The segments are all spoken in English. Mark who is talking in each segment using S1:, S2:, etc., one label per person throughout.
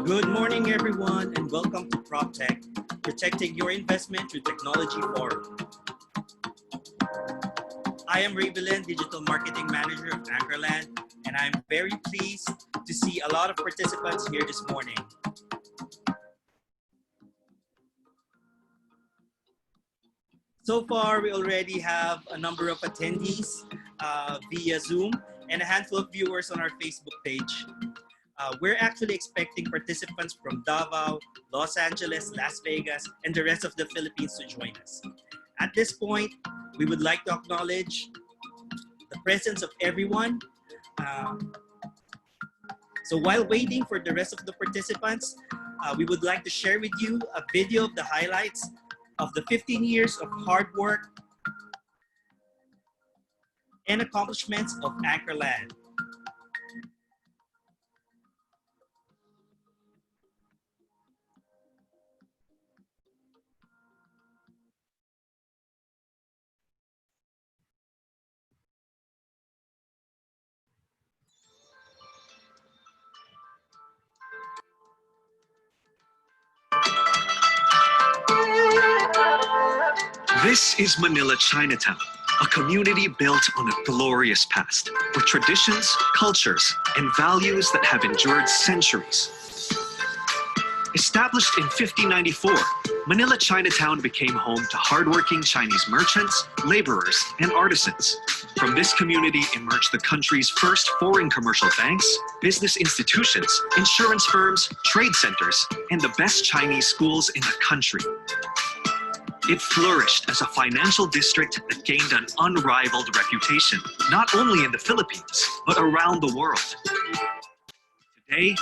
S1: Good morning, everyone, and welcome to PropTech, protecting your investment through Technology Forum. I am Ray Belen, Digital Marketing Manager of Anchorland, and I'm very pleased to see a lot of participants here this morning. So far, we already have a number of attendees via Zoom and a handful of viewers on our Facebook page. We're actually expecting participants from Davao, Los Angeles, Las Vegas, and the rest of the Philippines to join us. At this point, we would like to acknowledge the presence of everyone. So while waiting for the rest of the participants, we would like to share with you a video of the highlights of the 15 years of hard work and accomplishments of Anchorland.
S2: This is Manila Chinatown, a community built on a glorious past, with traditions, cultures, and values that have endured centuries. Established in 1594, Manila Chinatown became home to hardworking Chinese merchants, laborers, and artisans. From this community emerged the country's first foreign commercial banks, business institutions, insurance firms, trade centers, and the best Chinese schools in the country. It flourished as a financial district that gained an unrivaled reputation, not only in the Philippines, but around the world. Today,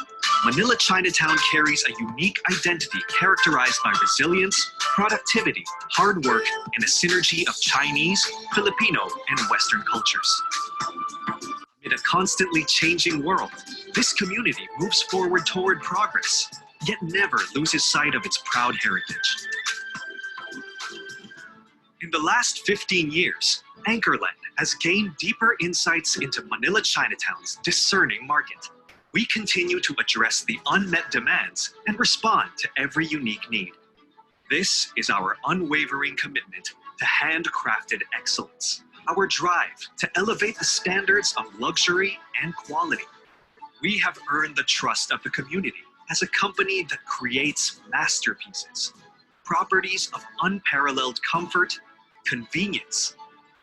S2: Manila Chinatown carries a unique identity characterized by resilience, productivity, hard work, and a synergy of Chinese, Filipino, and Western cultures. Amid a constantly changing world, this community moves forward toward progress, yet never loses sight of its proud heritage. In the last 15 years, Anchorland has gained deeper insights into Manila Chinatown's discerning market. We continue to address the unmet demands and respond to every unique need. This is our unwavering commitment to handcrafted excellence, our drive to elevate the standards of luxury and quality. We have earned the trust of the community as a company that creates masterpieces, properties of unparalleled comfort, convenience,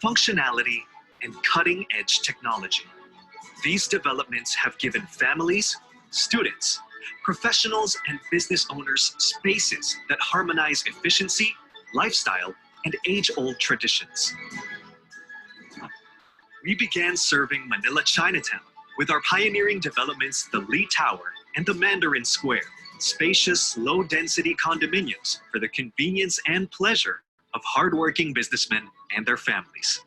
S2: functionality, and cutting-edge technology. These developments have given families, students, professionals, and business owners spaces that harmonize efficiency, lifestyle, and age-old traditions. We began serving Manila Chinatown with our pioneering developments, the Lee Tower and the Mandarin Square, spacious, low-density condominiums for the convenience and pleasure of hardworking businessmen and their families.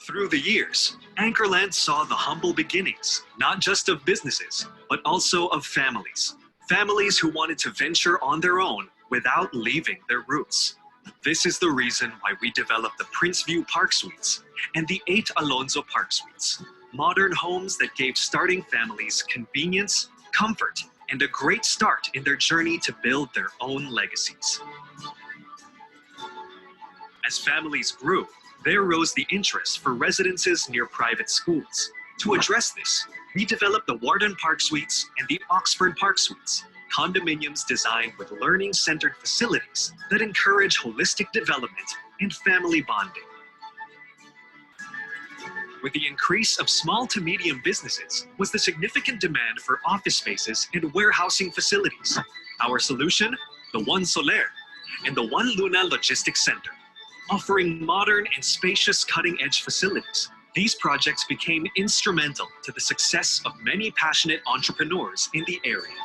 S2: Through the years, Anchorland saw the humble beginnings, not just of businesses, but also of families. Families who wanted to venture on their own without leaving their roots. This is the reason why we developed the Prince View Park Suites and the 8 Alonzo Park Suites, modern homes that gave starting families convenience, comfort, and a great start in their journey to build their own legacies. As families grew, there rose the interest for residences near private schools. To address this, we developed the Warden Park Suites and the Oxford Park Suites, condominiums designed with learning-centered facilities that encourage holistic development and family bonding. With the increase of small to medium businesses was the significant demand for office spaces and warehousing facilities. Our solution, the One Soler and the One Luna Logistics Center, offering modern and spacious cutting-edge facilities. These projects became instrumental to the success of many passionate entrepreneurs in the area.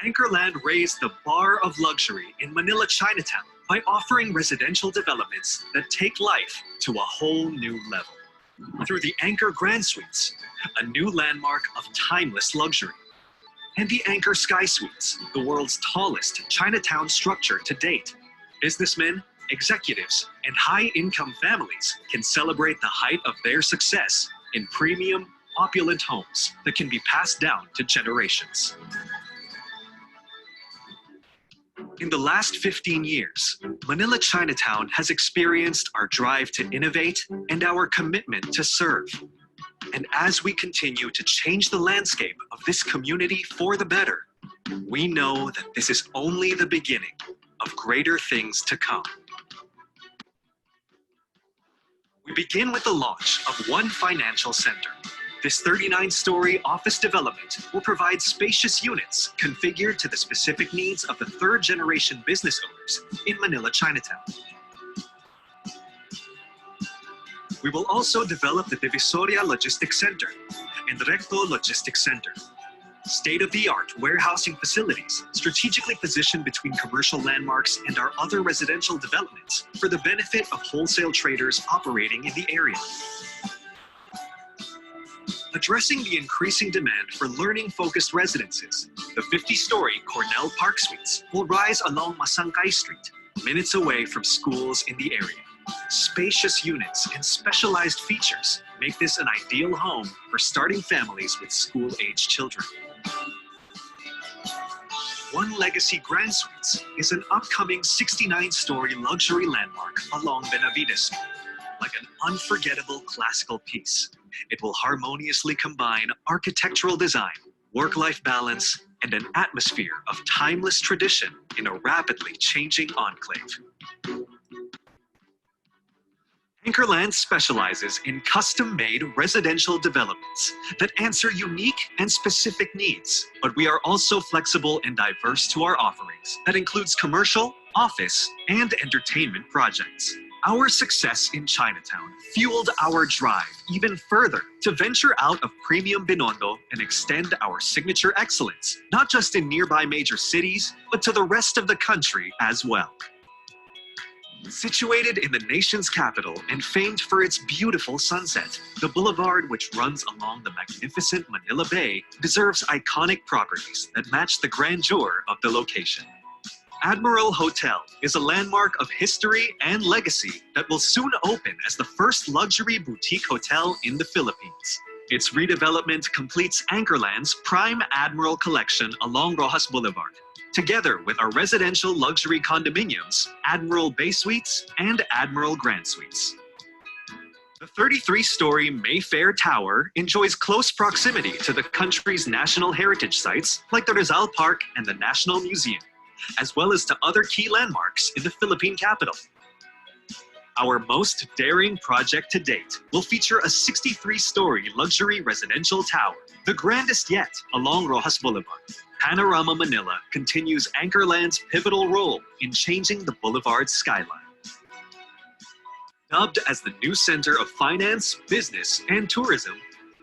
S2: Anchorland raised the bar of luxury in Manila Chinatown by offering residential developments that take life to a whole new level. Through the Anchor Grand Suites, a new landmark of timeless luxury, and the Anchor Sky Suites, the world's tallest Chinatown structure to date. Businessmen, executives, and high-income families can celebrate the height of their success in premium, opulent homes that can be passed down to generations. In the last 15 years, Manila Chinatown has experienced our drive to innovate and our commitment to serve. And as we continue to change the landscape of this community for the better, we know that this is only the beginning of greater things to come. We begin with the launch of One Financial Center. This 39-story office development will provide spacious units configured to the specific needs of the third-generation business owners in Manila Chinatown. We will also develop the Divisoria Logistics Center and Recto Logistics Center, state-of-the-art warehousing facilities strategically positioned between commercial landmarks and our other residential developments for the benefit of wholesale traders operating in the area. Addressing the increasing demand for learning-focused residences, the 50-story Cornell Park Suites will rise along Masangkay Street, minutes away from schools in the area. Spacious units and specialized features make this an ideal home for starting families with school-age children. One Legacy Grand Suites is an upcoming 69-story luxury landmark along Benavides. Like an unforgettable classical piece, it will harmoniously combine architectural design, work-life balance, and an atmosphere of timeless tradition in a rapidly changing enclave. Anchorland specializes in custom-made residential developments that answer unique and specific needs, but we are also flexible and diverse to our offerings that includes commercial, office, and entertainment projects. Our success in Chinatown fueled our drive even further to venture out of premium Binondo and extend our signature excellence, not just in nearby major cities, but to the rest of the country as well. Situated in the nation's capital and famed for its beautiful sunset, the boulevard which runs along the magnificent Manila Bay deserves iconic properties that match the grandeur of the location. Admiral Hotel is a landmark of history and legacy that will soon open as the first luxury boutique hotel in the Philippines. Its redevelopment completes Anchorland's prime Admiral collection along Rojas Boulevard, together with our residential luxury condominiums, Admiral Bay Suites and Admiral Grand Suites. The 33-story Mayfair Tower enjoys close proximity to the country's national heritage sites like the Rizal Park and the National Museum, as well as to other key landmarks in the Philippine capital. Our most daring project to date will feature a 63-story luxury residential tower, the grandest yet along Rojas Boulevard. Panorama Manila continues Anchorland's pivotal role in changing the boulevard's skyline. Dubbed as the new center of finance, business, and tourism,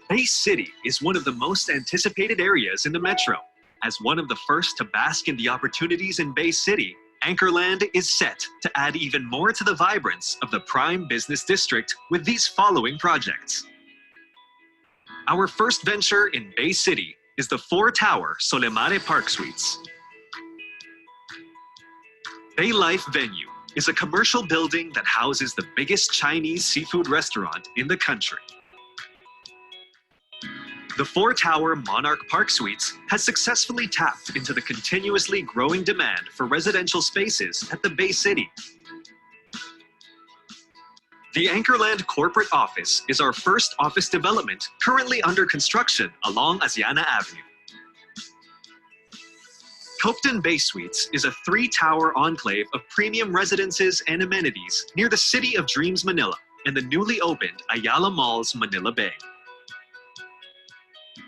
S2: Bay City is one of the most anticipated areas in the metro. As one of the first to bask in the opportunities in Bay City, Anchorland is set to add even more to the vibrance of the prime business district with these following projects. Our first venture in Bay City is the 4-tower Solemare Park Suites. Bay Life Venue is a commercial building that houses the biggest Chinese seafood restaurant in the country. The 4-tower Monarch Park Suites has successfully tapped into the continuously growing demand for residential spaces at the Bay City. The Anchorland Corporate Office is our first office development currently under construction along Asiana Avenue. Copton Bay Suites is a 3-tower enclave of premium residences and amenities near the City of Dreams, Manila, and the newly opened Ayala Mall's Manila Bay.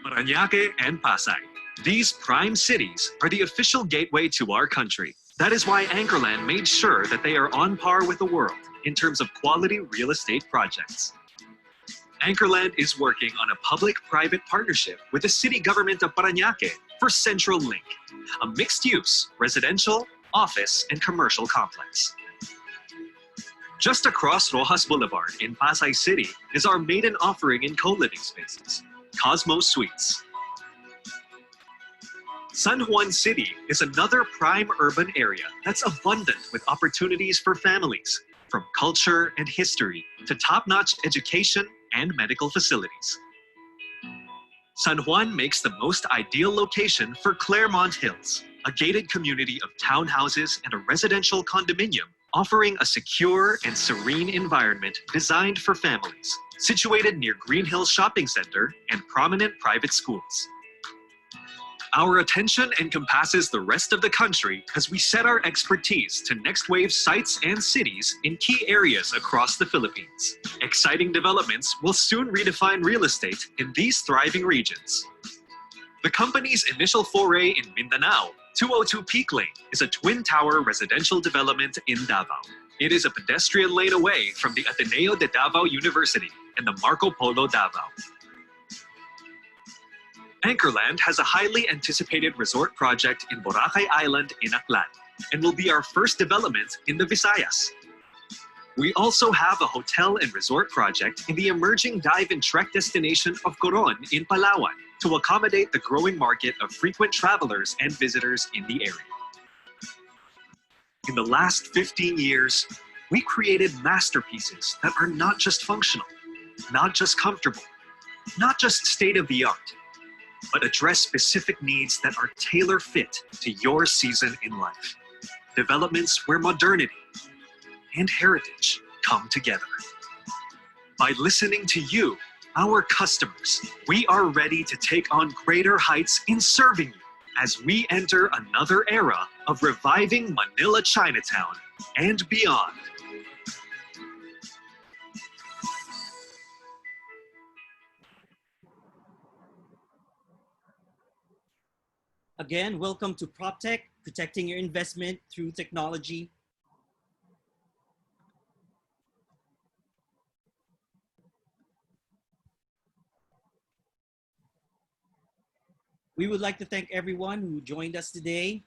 S2: Parañaque and Pasay. These prime cities are the official gateway to our country. That is why Anchorland made sure that they are on par with the world in terms of quality real estate projects. Anchorland is working on a public-private partnership with the city government of Parañaque for Central Link, a mixed-use, residential, office, and commercial complex. Just across Rojas Boulevard in Pasay City is our maiden offering in co-living spaces, Cosmo Suites. San Juan City is another prime urban area that's abundant with opportunities for families, from culture and history to top-notch education and medical facilities. San Juan makes the most ideal location for Claremont Hills, a gated community of townhouses and a residential condominium offering a secure and serene environment designed for families, situated near Green Hills Shopping Center and prominent private schools. Our attention encompasses the rest of the country as we set our expertise to next wave sites and cities in key areas across the Philippines. Exciting developments will soon redefine real estate in these thriving regions. The company's initial foray in Mindanao, 202 Peak Lane, is a twin-tower residential development in Davao. It is a pedestrian lane away from the Ateneo de Davao University and the Marco Polo Davao. Anchorland has a highly anticipated resort project in Boracay Island in Aklan and will be our first development in the Visayas. We also have a hotel and resort project in the emerging dive and trek destination of Coron in Palawan to accommodate the growing market of frequent travelers and visitors in the area. In the last 15 years, we created masterpieces that are not just functional, not just comfortable, not just state-of-the-art, but address specific needs that are tailor-fit to your season in life. Developments where modernity and heritage come together. By listening to you, our customers, we are ready to take on greater heights in serving you as we enter another era of reviving Manila Chinatown and beyond.
S1: Again, welcome to PropTech, protecting your investment through technology. We would like to thank everyone who joined us today,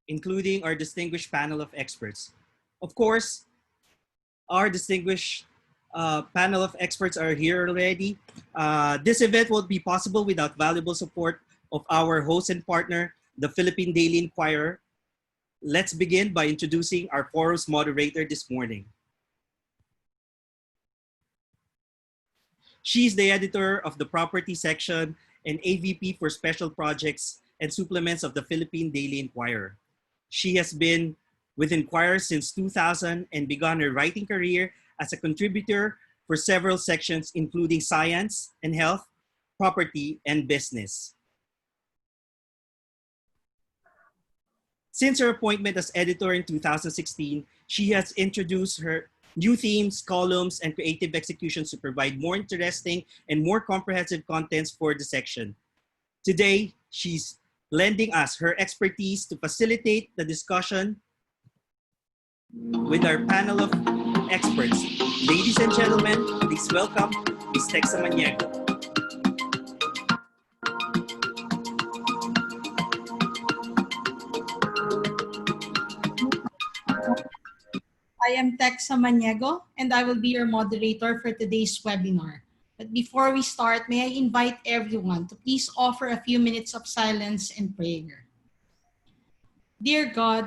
S1: including our distinguished panel of experts. Of course, our distinguished panel of experts are here already. This event won't be possible without valuable support of our host and partner, the Philippine Daily Inquirer. Let's begin by introducing our forum's moderator this morning. She's the editor of the property section and AVP for special projects and supplements of the Philippine Daily Inquirer. She has been with Inquirer since 2000 and began her writing career as a contributor for several sections, including science and health, property, and business. Since her appointment as editor in 2016, she has introduced her new themes, columns, and creative executions to provide more interesting and more comprehensive contents for the section. Today, she's lending us her expertise to facilitate the discussion with our panel of experts. Ladies and gentlemen, please welcome Ms. Texa Maniego.
S3: I am Texa Maniego, and I will be your moderator for today's webinar. But before we start, may I invite everyone to please offer a few minutes of silence and prayer. Dear God,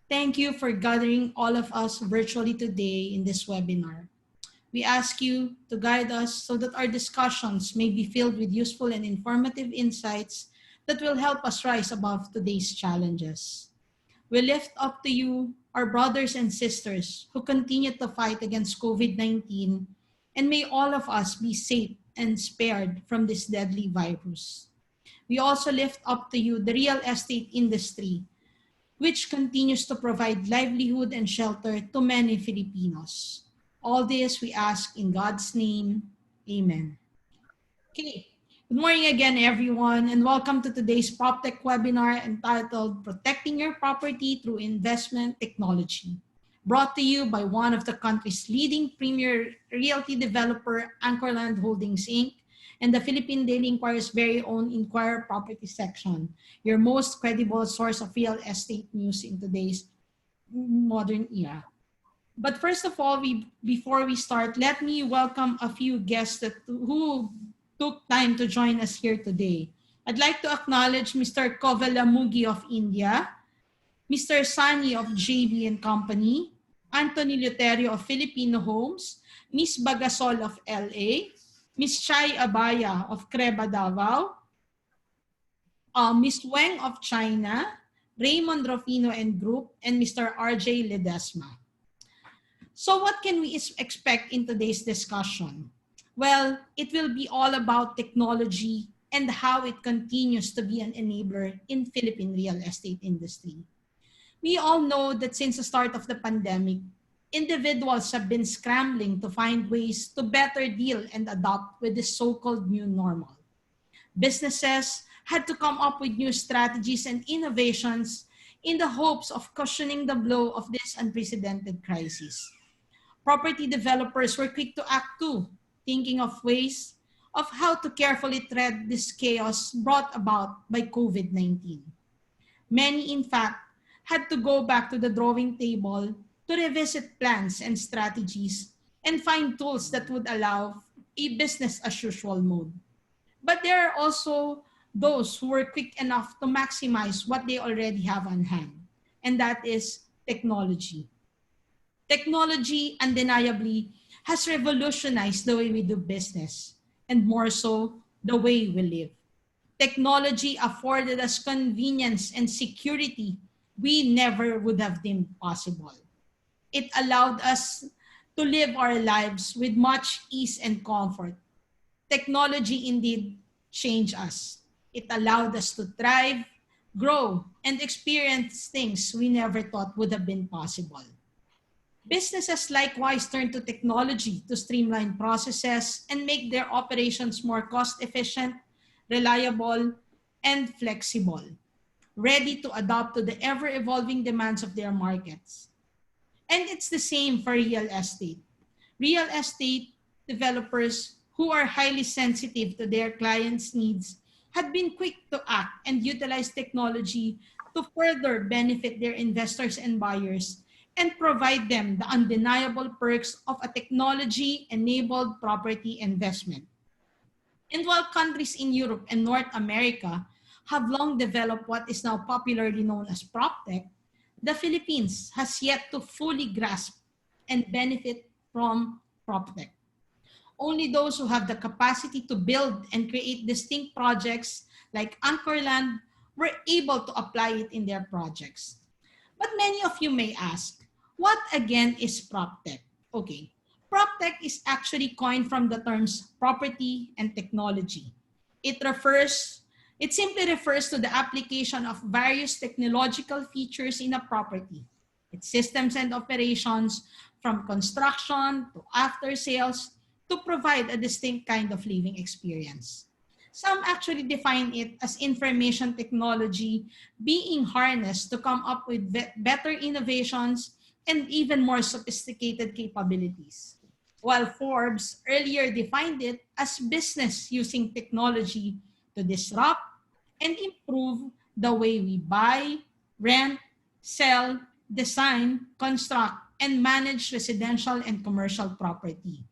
S3: thank you for gathering all of us virtually today in this webinar. We ask you to guide us so that our discussions may be filled with useful and informative insights that will help us rise above today's challenges. We lift up to you our brothers and sisters who continue to fight against COVID-19, and may all of us be safe and spared from this deadly virus. We also lift up to you the real estate industry, which continues to provide livelihood and shelter to many Filipinos. All this we ask in God's name. Amen. Okay. Good morning again, everyone, and welcome to today's PropTech webinar entitled Protecting Your Property Through Investment Technology, brought to you by one of the country's leading premier realty developer, Anchorland Holdings, Inc., and the Philippine Daily Inquirer's very own Inquirer Property section, your most credible source of real estate news in today's modern era. But first of all, before we start, let me welcome a few guests who took time to join us here today. I'd like to acknowledge Mr. Kovalamugi of India, Mr. Sani of JB and Company, Anthony Luterio of Filipino Homes, Ms. Bagasol of LA, Ms. Chai Abaya of Creba Davao, Ms. Weng of China, Raymond Rufino and Group, and Mr. RJ Ledesma. So what can we expect in today's discussion? Well, it will be all about technology and how it continues to be an enabler in Philippine real estate industry. We all know that since the start of the pandemic, individuals have been scrambling to find ways to better deal and adopt with this so-called new normal. Businesses had to come up with new strategies and innovations in the hopes of cushioning the blow of this unprecedented crisis. Property developers were quick to act too, thinking of ways of how to carefully tread this chaos brought about by COVID-19. Many, in fact, had to go back to the drawing table to revisit plans and strategies and find tools that would allow a business as usual mode. But there are also those who were quick enough to maximize what they already have on hand, and that is technology. Technology undeniably has revolutionized the way we do business, and more so, the way we live. Technology afforded us convenience and security we never would have deemed possible. It allowed us to live our lives with much ease and comfort. Technology indeed changed us. It allowed us to thrive, grow, and experience things we never thought would have been possible. Businesses likewise turn to technology to streamline processes and make their operations more cost efficient, reliable, and flexible, ready to adapt to the ever-evolving demands of their markets. And it's the same for real estate. Real estate developers who are highly sensitive to their clients' needs had been quick to act and utilize technology to further benefit their investors and buyers and provide them the undeniable perks of a technology-enabled property investment. And while countries in Europe and North America have long developed what is now popularly known as PropTech, the Philippines has yet to fully grasp and benefit from PropTech. Only those who have the capacity to build and create distinct projects like Anchorland were able to apply it in their projects. But many of you may ask, what again is PropTech? Okay, PropTech is actually coined from the terms property and technology. It refers, it simply refers to the application of various technological features in a property, its systems and operations, from construction to after sales, to provide a distinct kind of living experience. Some actually define it as information technology being harnessed to come up with better innovations and even more sophisticated capabilities. While Forbes earlier defined it as business using technology to disrupt and improve the way we buy, rent, sell, design, construct, and manage residential and commercial property.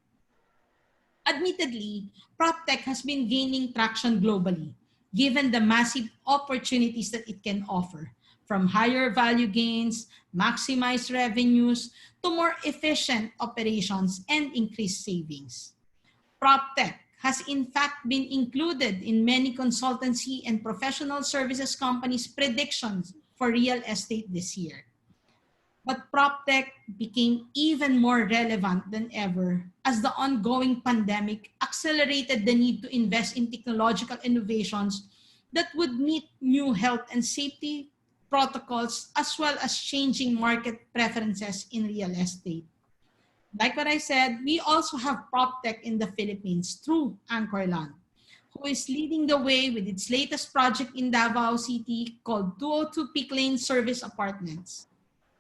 S3: Admittedly, PropTech has been gaining traction globally, given the massive opportunities that it can offer, from higher value gains, maximized revenues, to more efficient operations and increased savings. PropTech has in fact been included in many consultancy and professional services companies' predictions for real estate this year. But PropTech became even more relevant than ever as the ongoing pandemic accelerated the need to invest in technological innovations that would meet new health and safety protocols as well as changing market preferences in real estate. Like what I said, we also have PropTech in the Philippines through Anchorland, who is leading the way with its latest project in Davao City called 202 Peak Lane Service Apartments.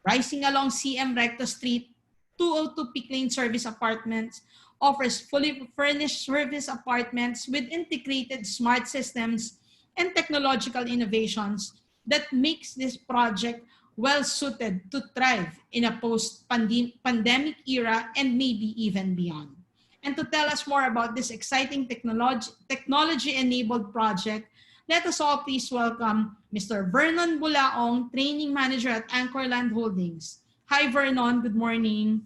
S3: Rising along CM Recto Street, 202 Peak Lane Service Apartments offers fully furnished service apartments with integrated smart systems and technological innovations that makes this project well suited to thrive in a post-pandemic era and maybe even beyond. And to tell us more about this exciting technology-enabled project, let us all please welcome Mr. Vernon Bulaong, Training Manager at Anchorland Holdings. Hi, Vernon. Good morning.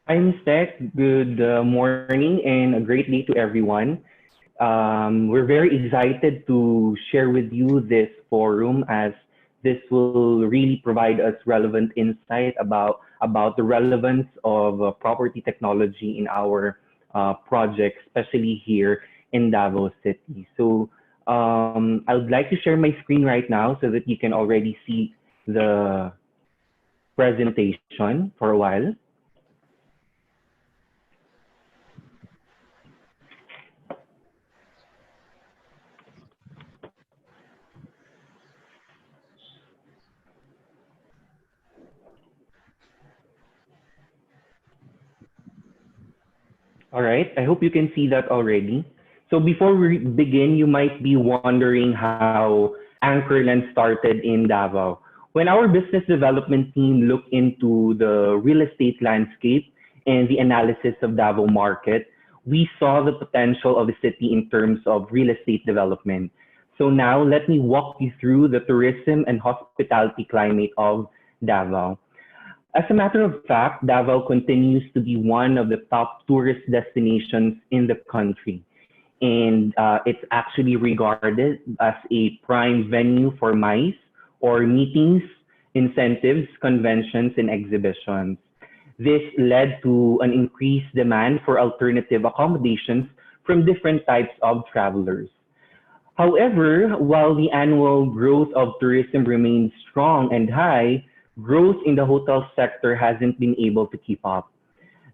S4: Hi, Ms. Tech. Good morning and a great day to everyone. We're very excited to share with you this forum as this will really provide us relevant insight about the relevance of property technology in our project, especially here in Davao City. So I would like to share my screen right now so that you can already see the presentation for a while. All right, I hope you can see that already. So before we begin, you might be wondering how Anchorland started in Davao. When our business development team looked into the real estate landscape and the analysis of Davao market, we saw the potential of the city in terms of real estate development. So now let me walk you through the tourism and hospitality climate of Davao. As a matter of fact, Davao continues to be one of the top tourist destinations in the country. And it's actually regarded as a prime venue for MICE or meetings, incentives, conventions, and exhibitions. This led to an increased demand for alternative accommodations from different types of travelers. However, while the annual growth of tourism remains strong and high, growth in the hotel sector hasn't been able to keep up.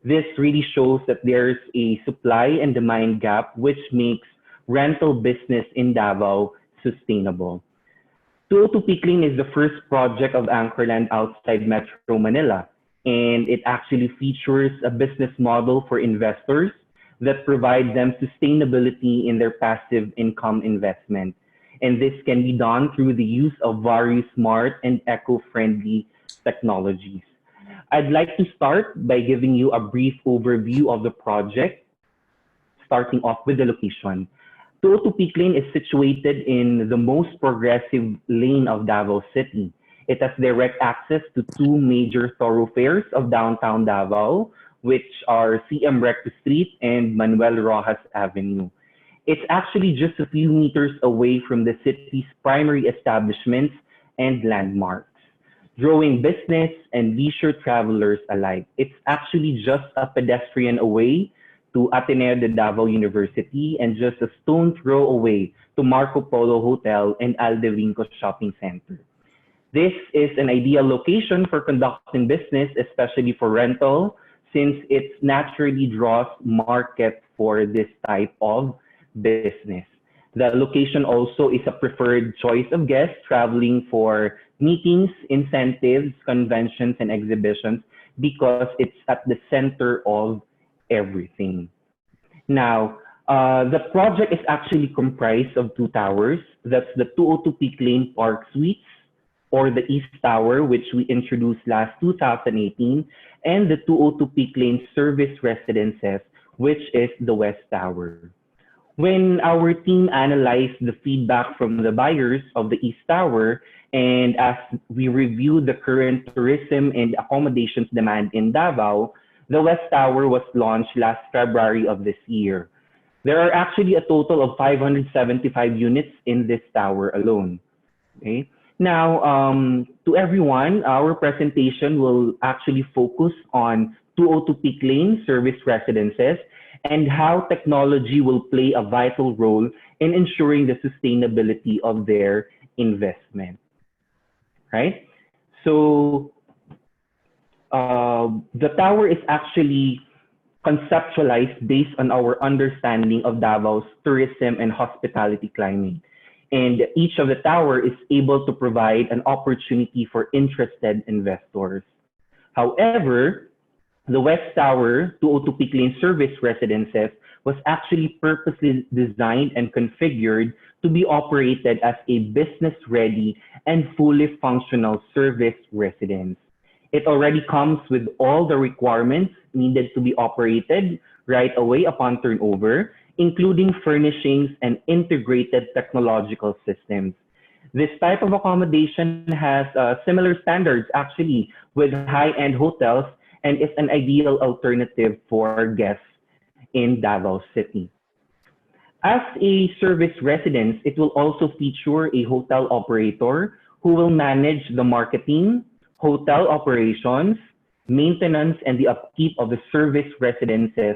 S4: This really shows that there's a supply and demand gap, which makes rental business in Davao sustainable. 202 Peak Lane is the first project of Anchorland outside Metro Manila, and it actually features a business model for investors that provide them sustainability in their passive income investment. And this can be done through the use of various smart and eco-friendly technologies. I'd like to start by giving you a brief overview of the project, starting off with the location. 202 Peak Lane is situated in the most progressive lane of Davao City. It has direct access to two major thoroughfares of downtown Davao, which are CM Recto Street and Manuel Rojas Avenue. It's actually just a few meters away from the city's primary establishments and landmarks, drawing business and leisure travelers alike. It's actually just a pedestrian away to Ateneo de Davao University and just a stone throw away to Marco Polo Hotel and Aldevinco Shopping Center. This is an ideal location for conducting business, especially for rental, since it naturally draws market for this type of business. The location also is a preferred choice of guests traveling for meetings, incentives, conventions, and exhibitions because it's at the center of everything. Now, the project is actually comprised of two towers. That's the 202 Peak Lane Park Suites or the East Tower, which we introduced last 2018, and the 202 Peak Lane Service Residences, which is the West Tower. When our team analyzed the feedback from the buyers of the East Tower, and as we reviewed the current tourism and accommodations demand in Davao, the West Tower was launched last February of this year. There are actually a total of 575 units in this tower alone. Okay? Now, to everyone, our presentation will actually focus on 202 Peak Lane Service Residences and how technology will play a vital role in ensuring the sustainability of their investment, right? So the tower is actually conceptualized based on our understanding of Davao's tourism and hospitality climate. And each of the tower is able to provide an opportunity for interested investors. However, the West Tower, 202 Peak Lane Service Residences, was actually purposely designed and configured to be operated as a business-ready and fully functional service residence. It already comes with all the requirements needed to be operated right away upon turnover, including furnishings and integrated technological systems. This type of accommodation has similar standards actually with high-end hotels and is an ideal alternative for guests in Davao City. As a service residence, it will also feature a hotel operator who will manage the marketing, hotel operations, maintenance, and the upkeep of the service residences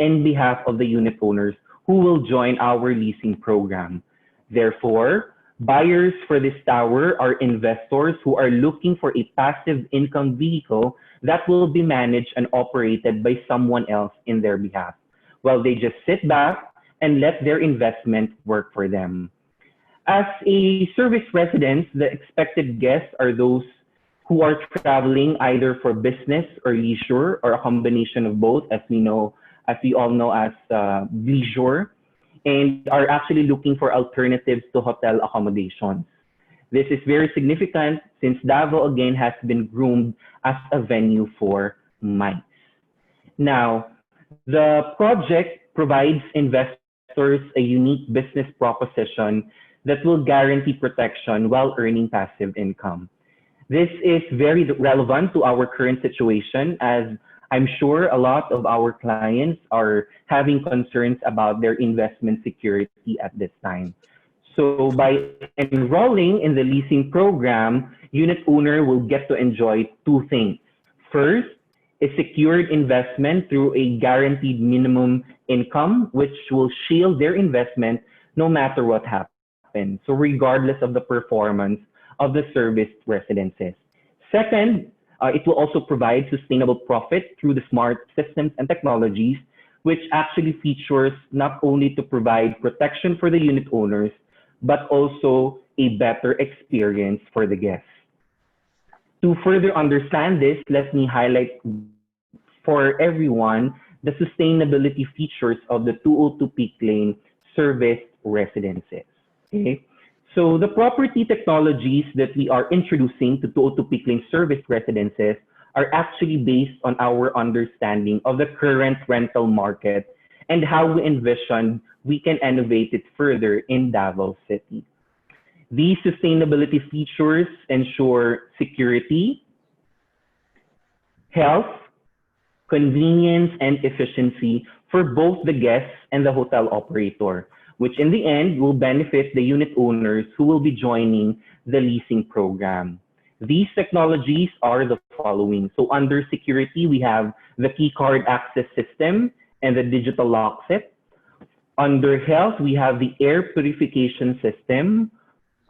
S4: in behalf of the unit owners who will join our leasing program. Therefore, buyers for this tower are investors who are looking for a passive income vehicle that will be managed and operated by someone else in their behalf, while they just sit back and let their investment work for them. As a service residence, the expected guests are those who are traveling either for business or leisure or a combination of both, as we all know as leisure, and are actually looking for alternatives to hotel accommodations. This is very significant since Davao again has been groomed as a venue for MICE. Now, the project provides investors a unique business proposition that will guarantee protection while earning passive income. This is very relevant to our current situation, as I'm sure a lot of our clients are having concerns about their investment security at this time. So by enrolling in the leasing program, unit owner will get to enjoy two things. First, a secured investment through a guaranteed minimum income, which will shield their investment no matter what happens, so regardless of the performance of the serviced residences. Second, it will also provide sustainable profit through the smart systems and technologies, which actually features not only to provide protection for the unit owners, but also a better experience for the guests. To further understand this, let me highlight for everyone the sustainability features of the 202 Peak Lane serviced residences. Okay? So the property technologies that we are introducing to 202 Peak Lane serviced residences are actually based on our understanding of the current rental market and how we envision we can innovate it further in Davao City. These sustainability features ensure security, health, convenience, and efficiency for both the guests and the hotel operator, which in the end will benefit the unit owners who will be joining the leasing program. These technologies are the following. So under security, we have the key card access system and the digital lock set. Under health, we have the air purification system.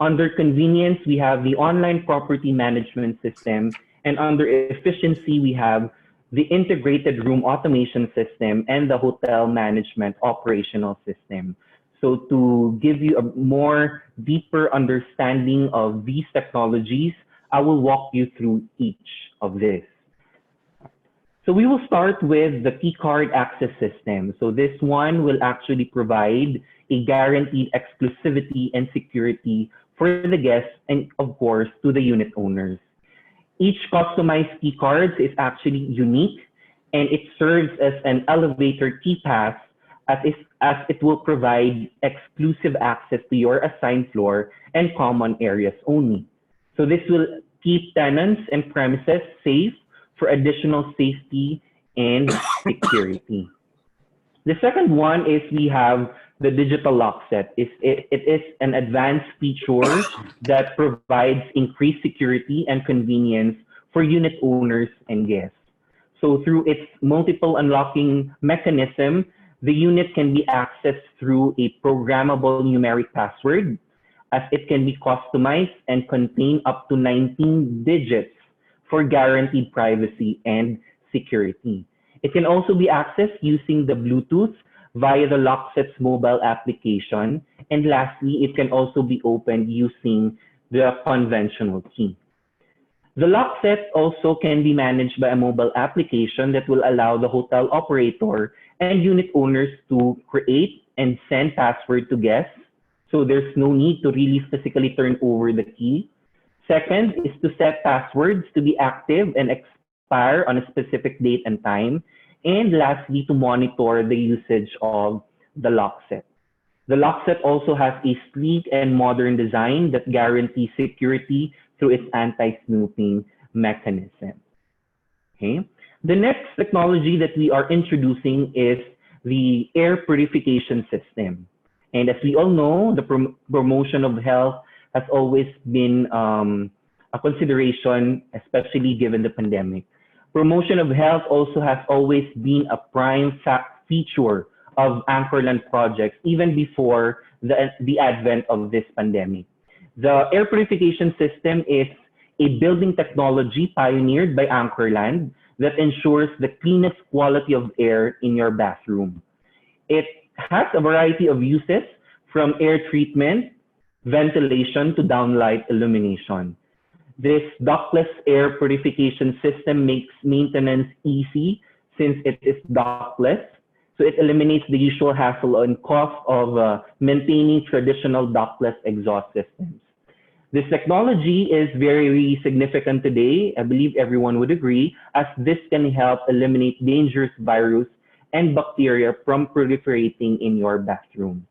S4: Under convenience, we have the online property management system. And under efficiency, we have the integrated room automation system and the hotel management operational system. So to give you a more deeper understanding of these technologies, I will walk you through each of this. So we will start with the key card access system. So this one will actually provide a guaranteed exclusivity and security for the guests and of course to the unit owners. Each customized key card is actually unique and it serves as an elevator key pass as it will provide exclusive access to your assigned floor and common areas only. So this will keep tenants and premises safe for additional safety and security. The second one is we have the digital lock set. It is an advanced feature that provides increased security and convenience for unit owners and guests. So through its multiple unlocking mechanism, the unit can be accessed through a programmable numeric password, as it can be customized and contain up to 19 digits for guaranteed privacy and security. It can also be accessed using the Bluetooth via the LockSet's mobile application. And lastly, it can also be opened using the conventional key. The LockSet also can be managed by a mobile application that will allow the hotel operator and unit owners to create and send password to guests. So there's no need to really physically turn over the key. Second is to set passwords to be active and expire on a specific date and time. And lastly, to monitor the usage of the LockSet. The LockSet also has a sleek and modern design that guarantees security through its anti-snooping mechanism. Okay. The next technology that we are introducing is the air purification system. And as we all know, the promotion of health has always been a consideration, especially given the pandemic. Promotion of health also has always been a prime feature of Anchorland projects, even before the advent of this pandemic. The air purification system is a building technology pioneered by Anchorland that ensures the cleanest quality of air in your bathroom. It has a variety of uses from air treatment, ventilation to downlight illumination. This ductless air purification system makes maintenance easy since it is ductless. So it eliminates the usual hassle and cost of maintaining traditional ductless exhaust systems. This technology is very significant today. I believe everyone would agree, as this can help eliminate dangerous virus and bacteria from proliferating in your bathroom.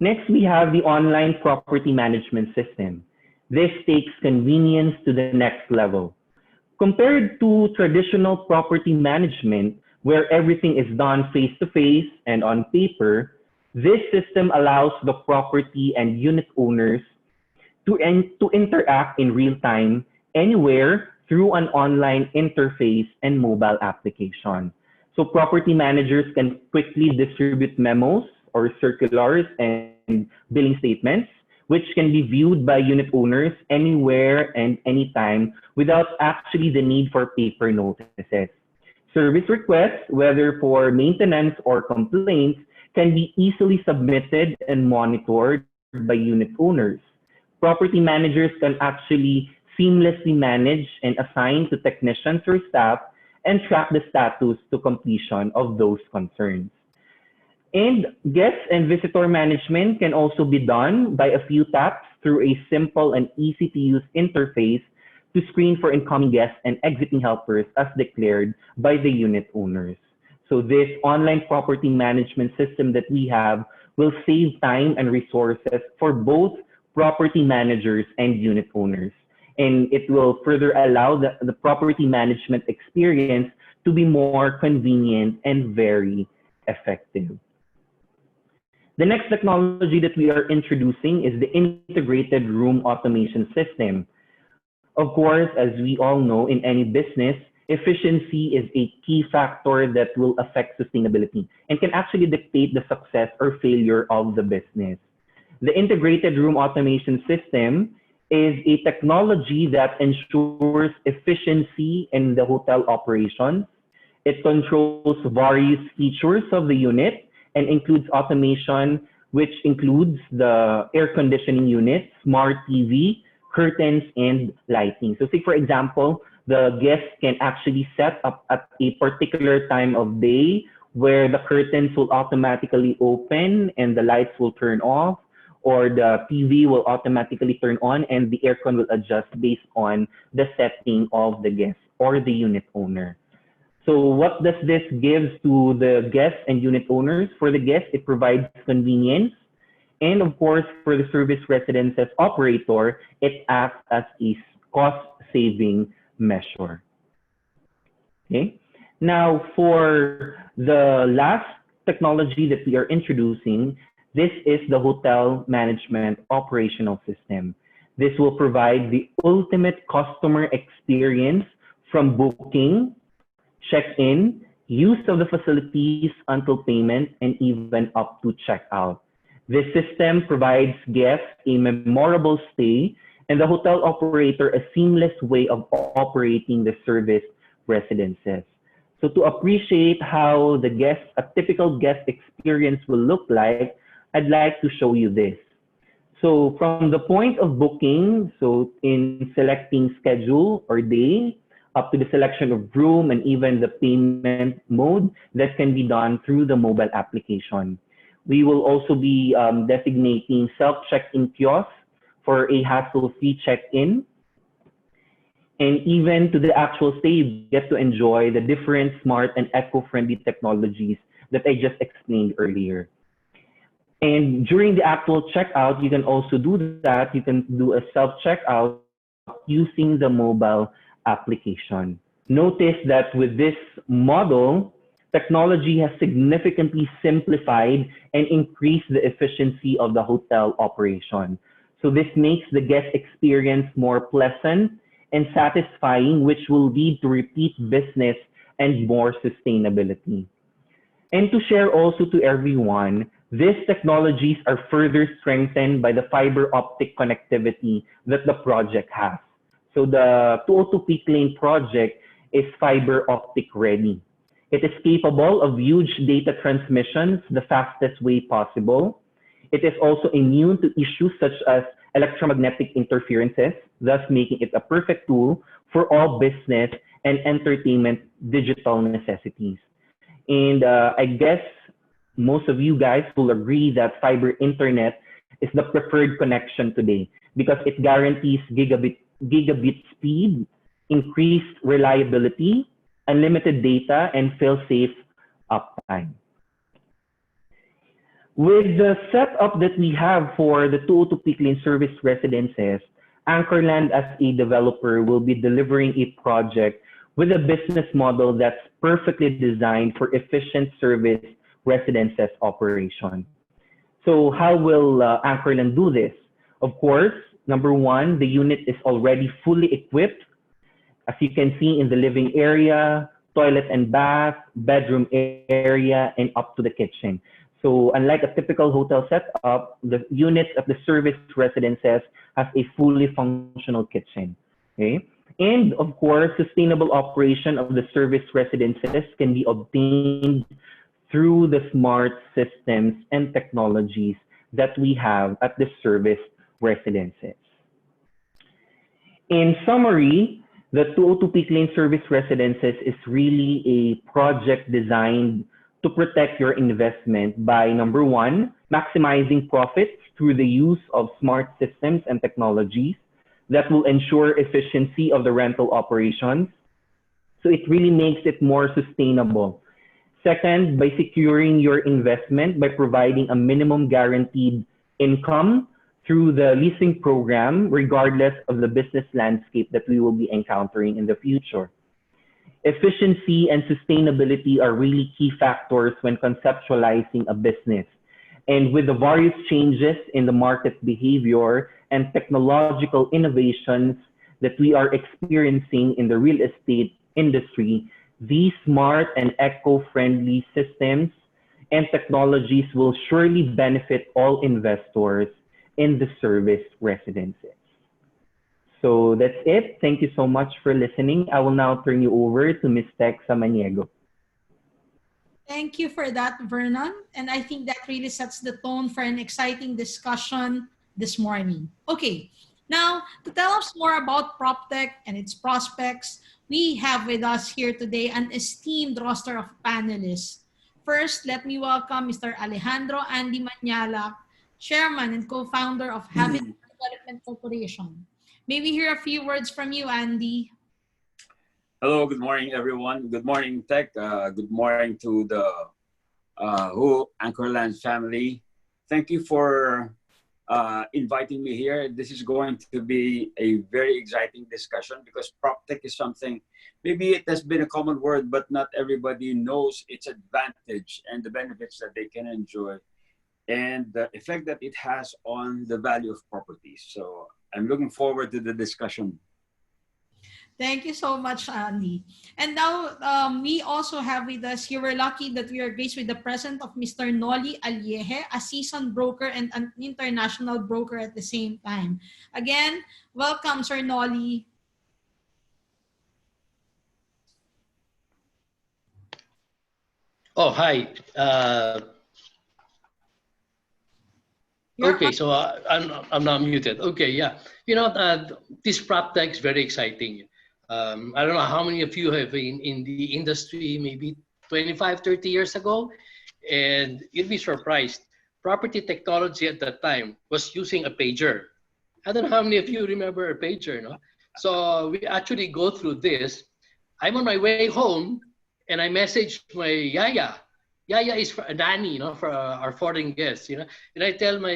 S4: Next, we have the online property management system. This takes convenience to the next level. Compared to traditional property management, where everything is done face-to-face and on paper, this system allows the property and unit owners to interact in real time anywhere through an online interface and mobile application. So property managers can quickly distribute memos or circulars and billing statements, which can be viewed by unit owners anywhere and anytime without actually the need for paper notices. Service requests, whether for maintenance or complaints, can be easily submitted and monitored by unit owners. Property managers can actually seamlessly manage and assign to technicians or staff and track the status to completion of those concerns. And guest and visitor management can also be done by a few taps through a simple and easy to use interface to screen for incoming guests and exiting helpers as declared by the unit owners. So this online property management system that we have will save time and resources for both property managers and unit owners. And it will further allow the property management experience to be more convenient and very effective. The next technology that we are introducing is the integrated room automation system. Of course, as we all know, in any business, efficiency is a key factor that will affect sustainability and can actually dictate the success or failure of the business. The integrated room automation system is a technology that ensures efficiency in the hotel operations. It controls various features of the unit and includes automation, which includes the air conditioning unit, smart TV, curtains, and lighting. So say, for example, the guest can actually set up at a particular time of day where the curtains will automatically open and the lights will turn off, or the TV will automatically turn on and the aircon will adjust based on the setting of the guest or the unit owner. So what does this give to the guests and unit owners? For the guests, it provides convenience. And of course, for the service residences operator, it acts as a cost-saving measure. Okay. Now, for the last technology that we are introducing, this is the hotel management operational system. This will provide the ultimate customer experience from booking, check-in, use of the facilities until payment, and even up to checkout. This system provides guests a memorable stay and the hotel operator a seamless way of operating the service residences. So to appreciate how a typical guest experience will look like, I'd like to show you this. So from the point of booking, so in selecting schedule or day, up to the selection of room and even the payment mode, that can be done through the mobile application. We will also be designating self-check-in kiosks for a hassle-free check-in. And even to the actual stay, you get to enjoy the different smart and eco-friendly technologies that I just explained earlier. And during the actual checkout, you can also do that. You can do a self-checkout using the mobile application. Notice that with this model, technology has significantly simplified and increased the efficiency of the hotel operation. So this makes the guest experience more pleasant and satisfying, which will lead to repeat business and more sustainability. And to share also to everyone, these technologies are further strengthened by the fiber optic connectivity that the project has. So the 202 Peak Lane project is fiber optic ready. It is capable of huge data transmissions the fastest way possible. It is also immune to issues such as electromagnetic interferences, thus making it a perfect tool for all business and entertainment digital necessities. And I guess most of you guys will agree that fiber internet is the preferred connection today because it guarantees gigabit speed, increased reliability, unlimited data, and fail-safe uptime. With the setup that we have for the 202 Peak Lane service residences, Anchorland as a developer will be delivering a project with a business model that's perfectly designed for efficient service residences operation. So how will Anchorland do this? Of course, number one, the unit is already fully equipped. As you can see in the living area, toilet and bath, bedroom area, and up to the kitchen. So unlike a typical hotel setup, the units of the service residences have a fully functional kitchen. Okay? And of course, sustainable operation of the service residences can be obtained through the smart systems and technologies that we have at the service residences. In summary, the 202 Peak Lane Service Residences is really a project designed to protect your investment by, number one, maximizing profits through the use of smart systems and technologies that will ensure efficiency of the rental operations. So it really makes it more sustainable. Second, by securing your investment by providing a minimum guaranteed income through the leasing program, regardless of the business landscape that we will be encountering in the future. Efficiency and sustainability are really key factors when conceptualizing a business. And with the various changes in the market behavior and technological innovations that we are experiencing in the real estate industry, these smart and eco-friendly systems and technologies will surely benefit all investors in the service residences. So that's it. Thank you so much for listening. I will now turn you over to Ms. Tex Samaniego.
S3: Thank you for that, Vernon. And I think that really sets the tone for an exciting discussion this morning. Okay, now to tell us more about PropTech and its prospects, we have with us here today an esteemed roster of panelists. First, let me welcome Mr. Alejandro Andy Manyala, Chairman and Co-founder of Habitat Development Corporation. May we hear a few words from you, Andy?
S5: Hello, good morning, everyone. Good morning, Tech. Good morning to the whole Anchorland family. Thank you for inviting me here. This is going to be a very exciting discussion because PropTech is something, maybe it has been a common word, but not everybody knows its advantage and the benefits that they can enjoy and the effect that it has on the value of properties. So I'm looking forward to the discussion.
S3: Thank you so much, Andy. And now we also have with us here, we're lucky that we are graced with the presence of Mr. Noli Alieje, a seasoned broker and an international broker at the same time. Again, welcome, Sir Noli.
S6: Oh, hi. Okay, so I'm not muted. Okay, yeah. You know, this PropTech is very exciting. I don't know how many of you have been in the industry maybe 25, 30 years ago, and you'd be surprised. Property technology at that time was using a pager. I don't know how many of you remember a pager, no? So we actually go through this. I'm on my way home, and I message my yaya. Yaya is for a nanny, you know, for our foreign guests, you know. And I tell my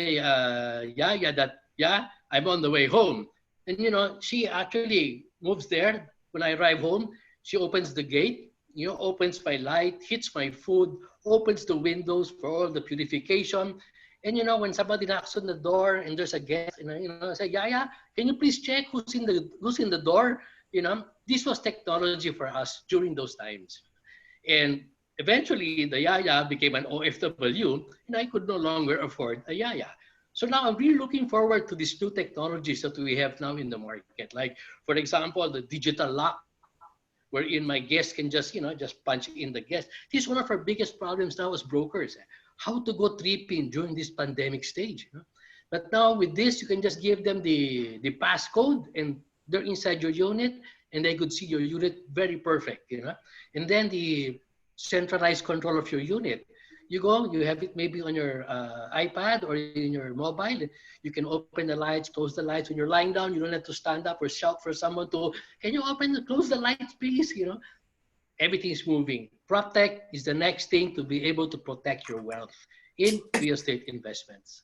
S6: yaya that, yeah, I'm on the way home. And, you know, she actually moves there. When I arrive home, She opens the gate, opens my light, heats my food, opens the windows for all the purification. And when somebody knocks on the door and there's a guest, I say, Yaya, can you please check who's in the door? This was technology for us during those times. And eventually, the Yaya became an OFW, and I could no longer afford a Yaya. So now I'm really looking forward to these new technologies that we have now in the market. Like, for example, the digital lock, wherein my guest can just punch in the guest. This is one of our biggest problems now as brokers. How to go tripping during this pandemic stage. But now with this, you can just give them the passcode and they're inside your unit and they could see your unit very perfect. And then the centralized control of your unit. You go, you have it maybe on your iPad or in your mobile. You can open the lights, close the lights. When you're lying down, you don't have to stand up or shout for someone to, can you close the lights, please? Everything's moving. PropTech is the next thing to be able to protect your wealth in real estate investments.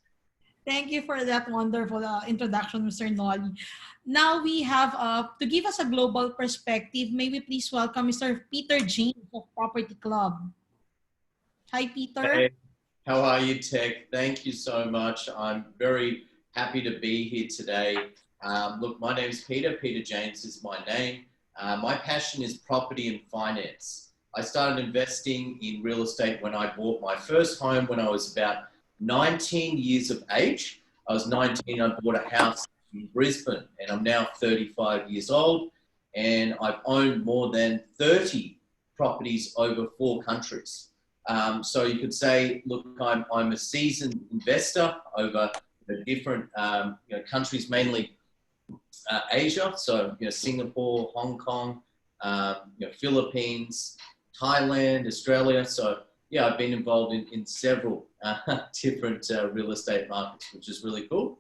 S3: Thank you for that wonderful introduction, Mr. Nolly. Now we have, to give us a global perspective, may we please welcome Mr. Peter James of Property Club. Hi, Peter.
S7: Hey, how are you, Tech? Thank you so much. I'm very happy to be here today. Look, my name is Peter. Peter James is my name. My passion is property and finance. I started investing in real estate when I bought my first home when I was about 19 years of age. I was 19, I bought a house in Brisbane, and I'm now 35 years old, and I've owned more than 30 properties over 4 countries. So you could say, look, I'm a seasoned investor over the different countries, mainly Asia. So Singapore, Hong Kong, Philippines, Thailand, Australia. So yeah, I've been involved in several different real estate markets, which is really cool.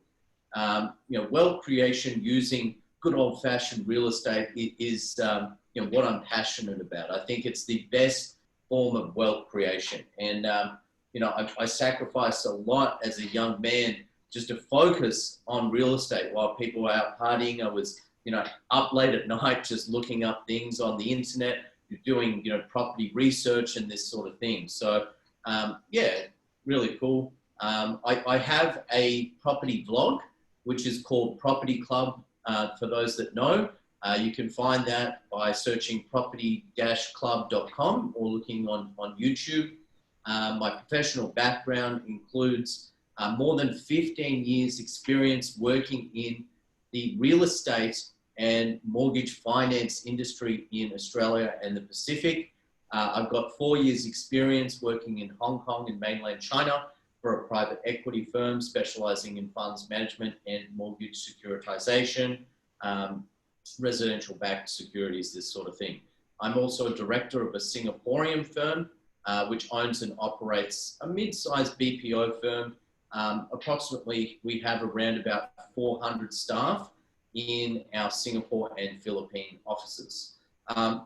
S7: Wealth creation using good old-fashioned real estate is what I'm passionate about. I think it's the best form of wealth creation. And, I sacrificed a lot as a young man just to focus on real estate while people were out partying. I was, up late at night, just looking up things on the internet, doing, property research and this sort of thing. So, yeah, really cool. I have a property vlog, which is called Property Club. For those that know, you can find that by searching property-club.com or looking on YouTube. My professional background includes more than 15 years experience working in the real estate and mortgage finance industry in Australia and the Pacific. I've got 4 years experience working in Hong Kong and mainland China for a private equity firm specializing in funds management and mortgage securitization, residential backed securities, this sort of thing. I'm also a director of a Singaporean firm, which owns and operates a mid-sized BPO firm. Approximately, we have around about 400 staff in our Singapore and Philippine offices.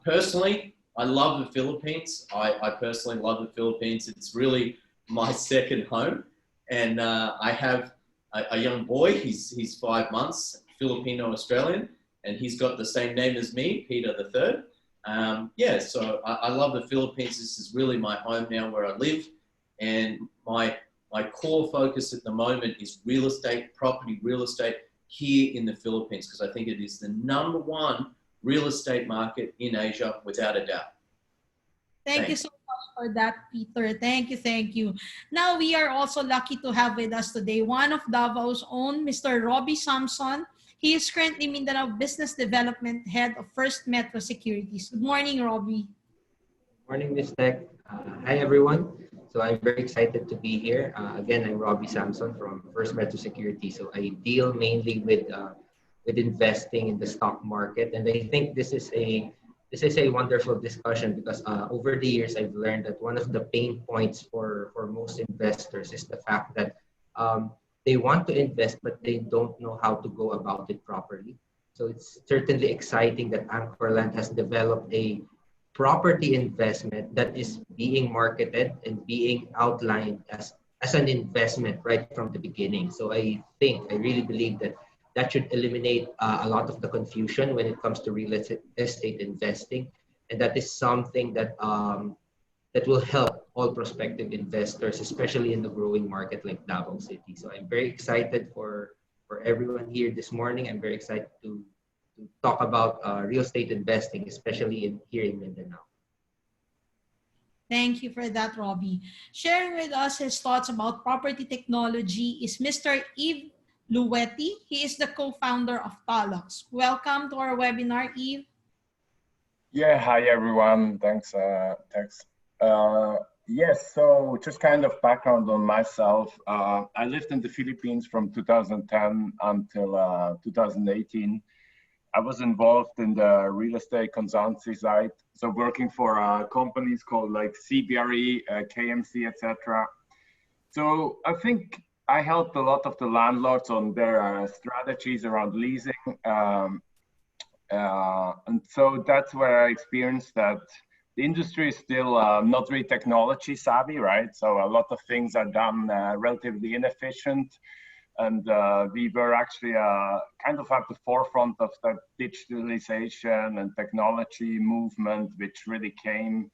S7: Personally, I love the Philippines. I personally love the Philippines. It's really my second home. And I have a young boy, he's 5 months, Filipino-Australian, and he's got the same name as me, Peter the Third. Yeah, so I love the Philippines. This is really my home now where I live. And my core focus at the moment is real estate, property real estate here in the Philippines, because I think it is the #1 real estate market in Asia, without a doubt.
S3: Thank you so much for that, Peter. Thank you. Now we are also lucky to have with us today one of Davao's own, Mr. Robbie Samson. He is currently Mindanao Business Development Head of First Metro Securities. Good morning, Robbie.
S8: Morning, Ms. Tech. Hi, everyone. So I'm very excited to be here. Again, I'm Robbie Samson from First Metro Securities. So I deal mainly with investing in the stock market, and I think this is a wonderful discussion because over the years I've learned that one of the pain points for most investors is the fact that they want to invest but they don't know how to go about it properly. So it's certainly exciting that Anchorland has developed a property investment that is being marketed and being outlined as an investment right from the beginning. So I really believe that should eliminate a lot of the confusion when it comes to real estate investing. and that is something that that will help all prospective investors, especially in the growing market like Davao City. So I'm very excited for everyone here this morning. I'm very excited to talk about real estate investing, especially here in Mindanao.
S3: Thank you for that, Robbie. Sharing with us his thoughts about property technology is Mr. Eve Luetti. He is the co-founder of Talox. Welcome to our webinar, Eve.
S9: Yeah, hi everyone. Thanks, Tex. Yes, so just kind of background on myself. I lived in the Philippines from 2010 until 2018. I was involved in the real estate consultancy side, so working for companies called like CBRE, KMC, etc. So I think I helped a lot of the landlords on their strategies around leasing. And so that's where I experienced that the industry is still not really technology savvy, right? So a lot of things are done relatively inefficient. And we were actually kind of at the forefront of that digitalization and technology movement, which really came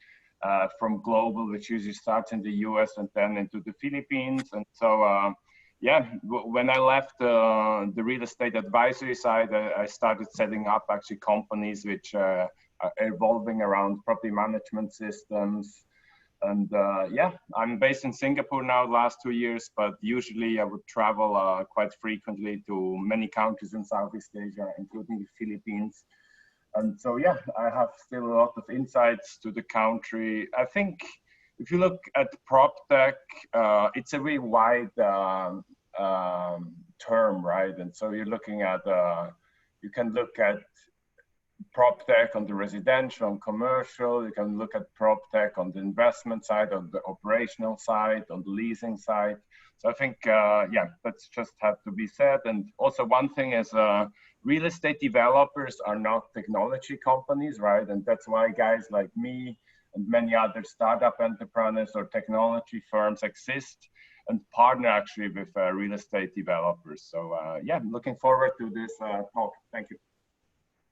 S9: from global, which usually starts in the US and then into the Philippines. And so, yeah, when I left the real estate advisory side, I started setting up actually companies which are evolving around property management systems. And yeah, I'm based in Singapore now the last 2 years, but usually I would travel quite frequently to many countries in Southeast Asia, including the Philippines. And so, yeah, I have still a lot of insights to the country. I think if you look at PropTech, it's a really wide term, right? And so you're looking at, you can look at PropTech on the residential and commercial. You can look at PropTech on the investment side, on the operational side, on the leasing side. So I think, yeah, that's just have to be said. And also one thing is real estate developers are not technology companies, right? And that's why guys like me and many other startup entrepreneurs or technology firms exist and partner actually with real estate developers. So yeah, I'm looking forward to this talk. Thank you.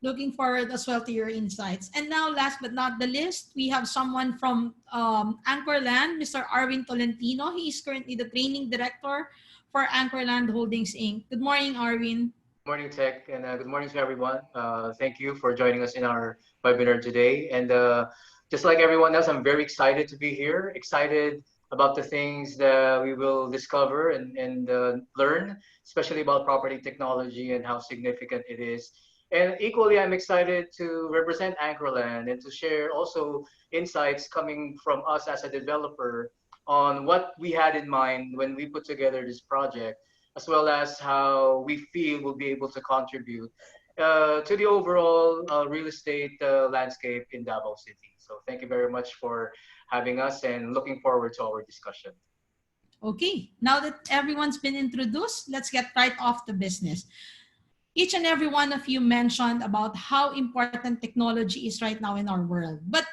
S3: Looking forward as well to your insights. And now, last but not the least, we have someone from Anchorland, Mr. Arvin Tolentino. He is currently the training director for Anchorland Holdings, Inc. Good morning, Arvin.
S10: Good morning, Tech, and good morning to everyone. Thank you for joining us in our webinar today. And just like everyone else, I'm very excited to be here, excited about the things that we will discover and learn, especially about property technology and how significant it is. And equally, I'm excited to represent Anchorland and to share also insights coming from us as a developer on what we had in mind when we put together this project, as well as how we feel we'll be able to contribute to the overall real estate landscape in Davao City. So thank you very much for having us and looking forward to our discussion.
S3: Okay, now that everyone's been introduced, let's get right off the business. Each and every one of you mentioned about how important technology is right now in our world. But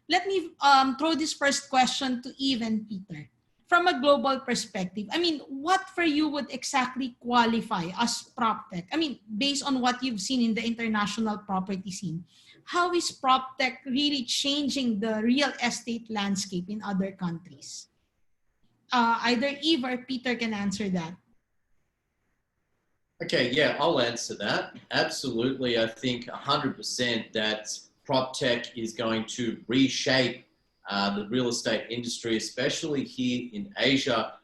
S3: let me throw this first question to Eve and Peter. From a global perspective, I mean, what for you would exactly qualify as PropTech? I mean, based on what you've seen in the international property scene, how is PropTech really changing the real estate landscape in other countries? Either Eve or Peter can answer that.
S7: Okay, yeah, I'll answer that. Absolutely, I think 100% that PropTech is going to reshape the real estate industry, especially here in Asia,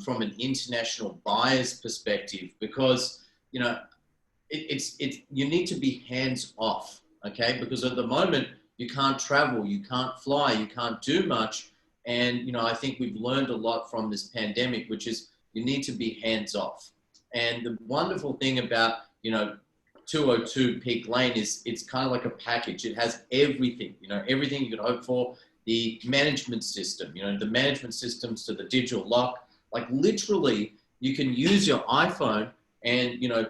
S7: from an international buyer's perspective, because you know you need to be hands off, okay? Because at the moment you can't travel, you can't fly, you can't do much, and you know I think we've learned a lot from this pandemic, which is you need to be hands off. And the wonderful thing about, you know, 202 Peak Lane is it's kind of like a package. It has everything, you know, everything you could hope for. The management system, you know, the management systems to the digital lock, like literally you can use your iPhone and, you know,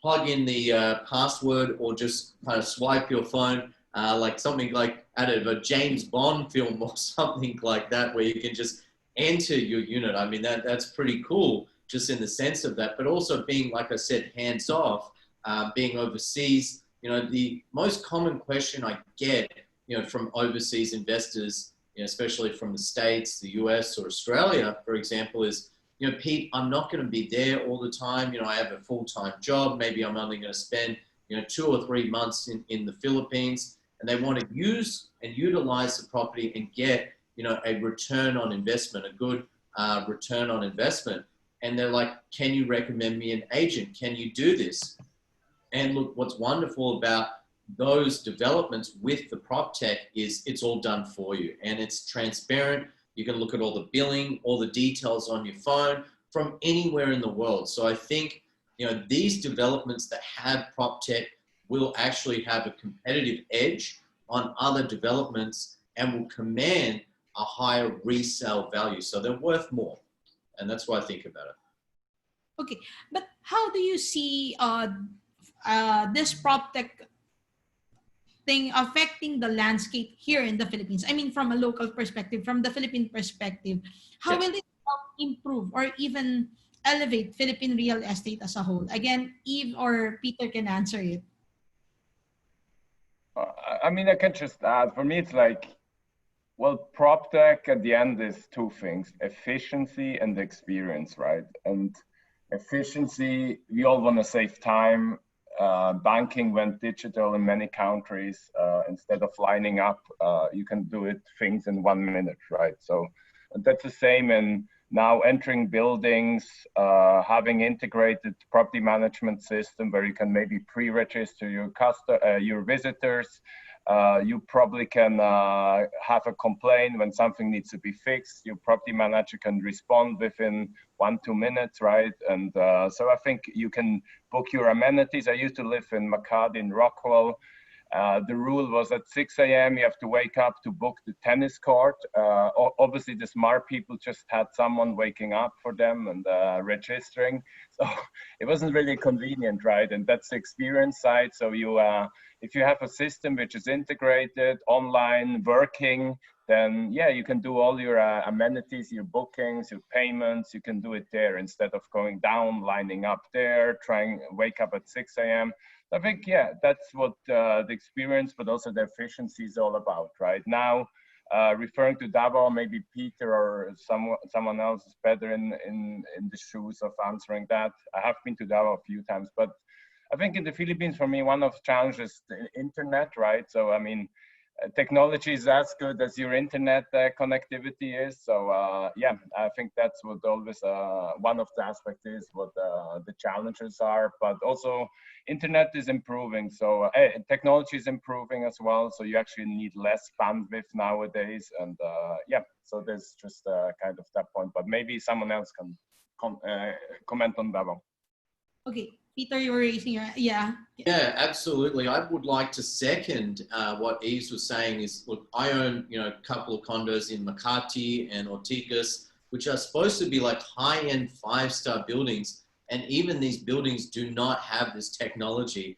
S7: plug in the password or just kind of swipe your phone like something like out of a James Bond film or something like that, where you can just enter your unit. I mean, that's pretty cool, just in the sense of that, but also being, like I said, hands off, being overseas. You know, the most common question I get from overseas investors, especially from the States, the US or Australia, for example, is, Pete, I'm not going to be there all the time. I have a full-time job. Maybe I'm only going to spend, 2 or 3 months in the Philippines, and they want to use and utilize the property and get, a return on investment, a good return on investment. And they're like, can you recommend me an agent? Can you do this? And look, what's wonderful about those developments with the PropTech is it's all done for you, and it's transparent. You can look at all the billing, all the details on your phone from anywhere in the world. So I think, these developments that have PropTech will actually have a competitive edge on other developments and will command a higher resale value. So they're worth more. And that's what I think about it.
S3: Okay, but how do you see this PropTech thing affecting the landscape here in the Philippines? I mean, from a local perspective, from the Philippine perspective, how will it help improve or even elevate Philippine real estate as a whole? Again, Eve or Peter can answer it.
S9: I mean, I can just add, for me, it's like, well, PropTech at the end is two things, efficiency and experience, right? And efficiency, we all want to save time. Banking went digital in many countries. Instead of lining up, you can do things in 1 minute, right? So that's the same in now entering buildings, having integrated property management system where you can maybe pre-register your visitors. You probably can have a complaint when something needs to be fixed. Your property manager can respond within 1-2 minutes, right? And so I think you can book your amenities. I used to live in Makati in Rockwell. The rule was at 6 a.m. you have to wake up to book the tennis court. Obviously, the smart people just had someone waking up for them and registering. So it wasn't really convenient, right? And that's the experience side. So if you have a system which is integrated, online, working, then yeah, you can do all your amenities, your bookings, your payments. You can do it there instead of going down, lining up there, wake up at 6 a.m. I think, yeah, that's what the experience, but also the efficiency is all about, right? Now, referring to Davao, maybe Peter or someone else is better in the shoes of answering that. I have been to Davao a few times, but I think in the Philippines, for me, one of the challenges is the internet, right? So, I mean, technology is as good as your internet connectivity is. So yeah, I think that's what always one of the aspects is what the challenges are, but also internet is improving. So technology is improving as well. So you actually need less bandwidth nowadays. And yeah, so there's just kind of that point, but maybe someone else can comment on that one.
S3: Okay. Peter, you were raising your, yeah.
S7: Yeah, absolutely. I would like to second what Yves was saying is, look, I own, a couple of condos in Makati and Ortigas, which are supposed to be like high-end 5-star buildings. And even these buildings do not have this technology.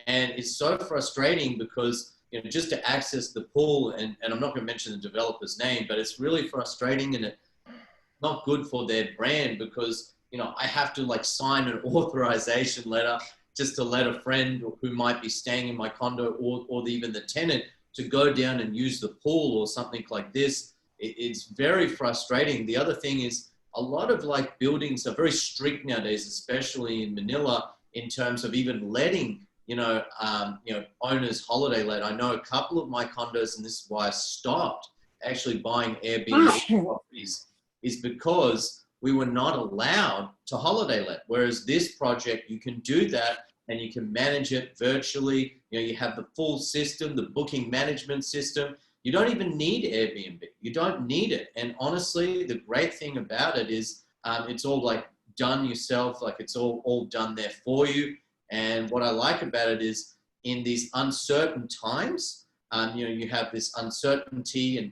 S7: And it's so frustrating because, just to access the pool, and I'm not going to mention the developer's name, but it's really frustrating and it's not good for their brand because I have to like sign an authorization letter just to let a friend who might be staying in my condo or even the tenant to go down and use the pool or something like this. It's very frustrating. The other thing is a lot of like buildings are very strict nowadays, especially in Manila, in terms of even letting, owners holiday let. I know a couple of my condos, and this is why I stopped actually buying Airbnb properties, is because we were not allowed to holiday let. Whereas this project, you can do that and you can manage it virtually. You have the full system, the booking management system. You don't even need Airbnb. You don't need it. And honestly, the great thing about it is it's all like done yourself, like it's all done there for you. And what I like about it is in these uncertain times, you have this uncertainty and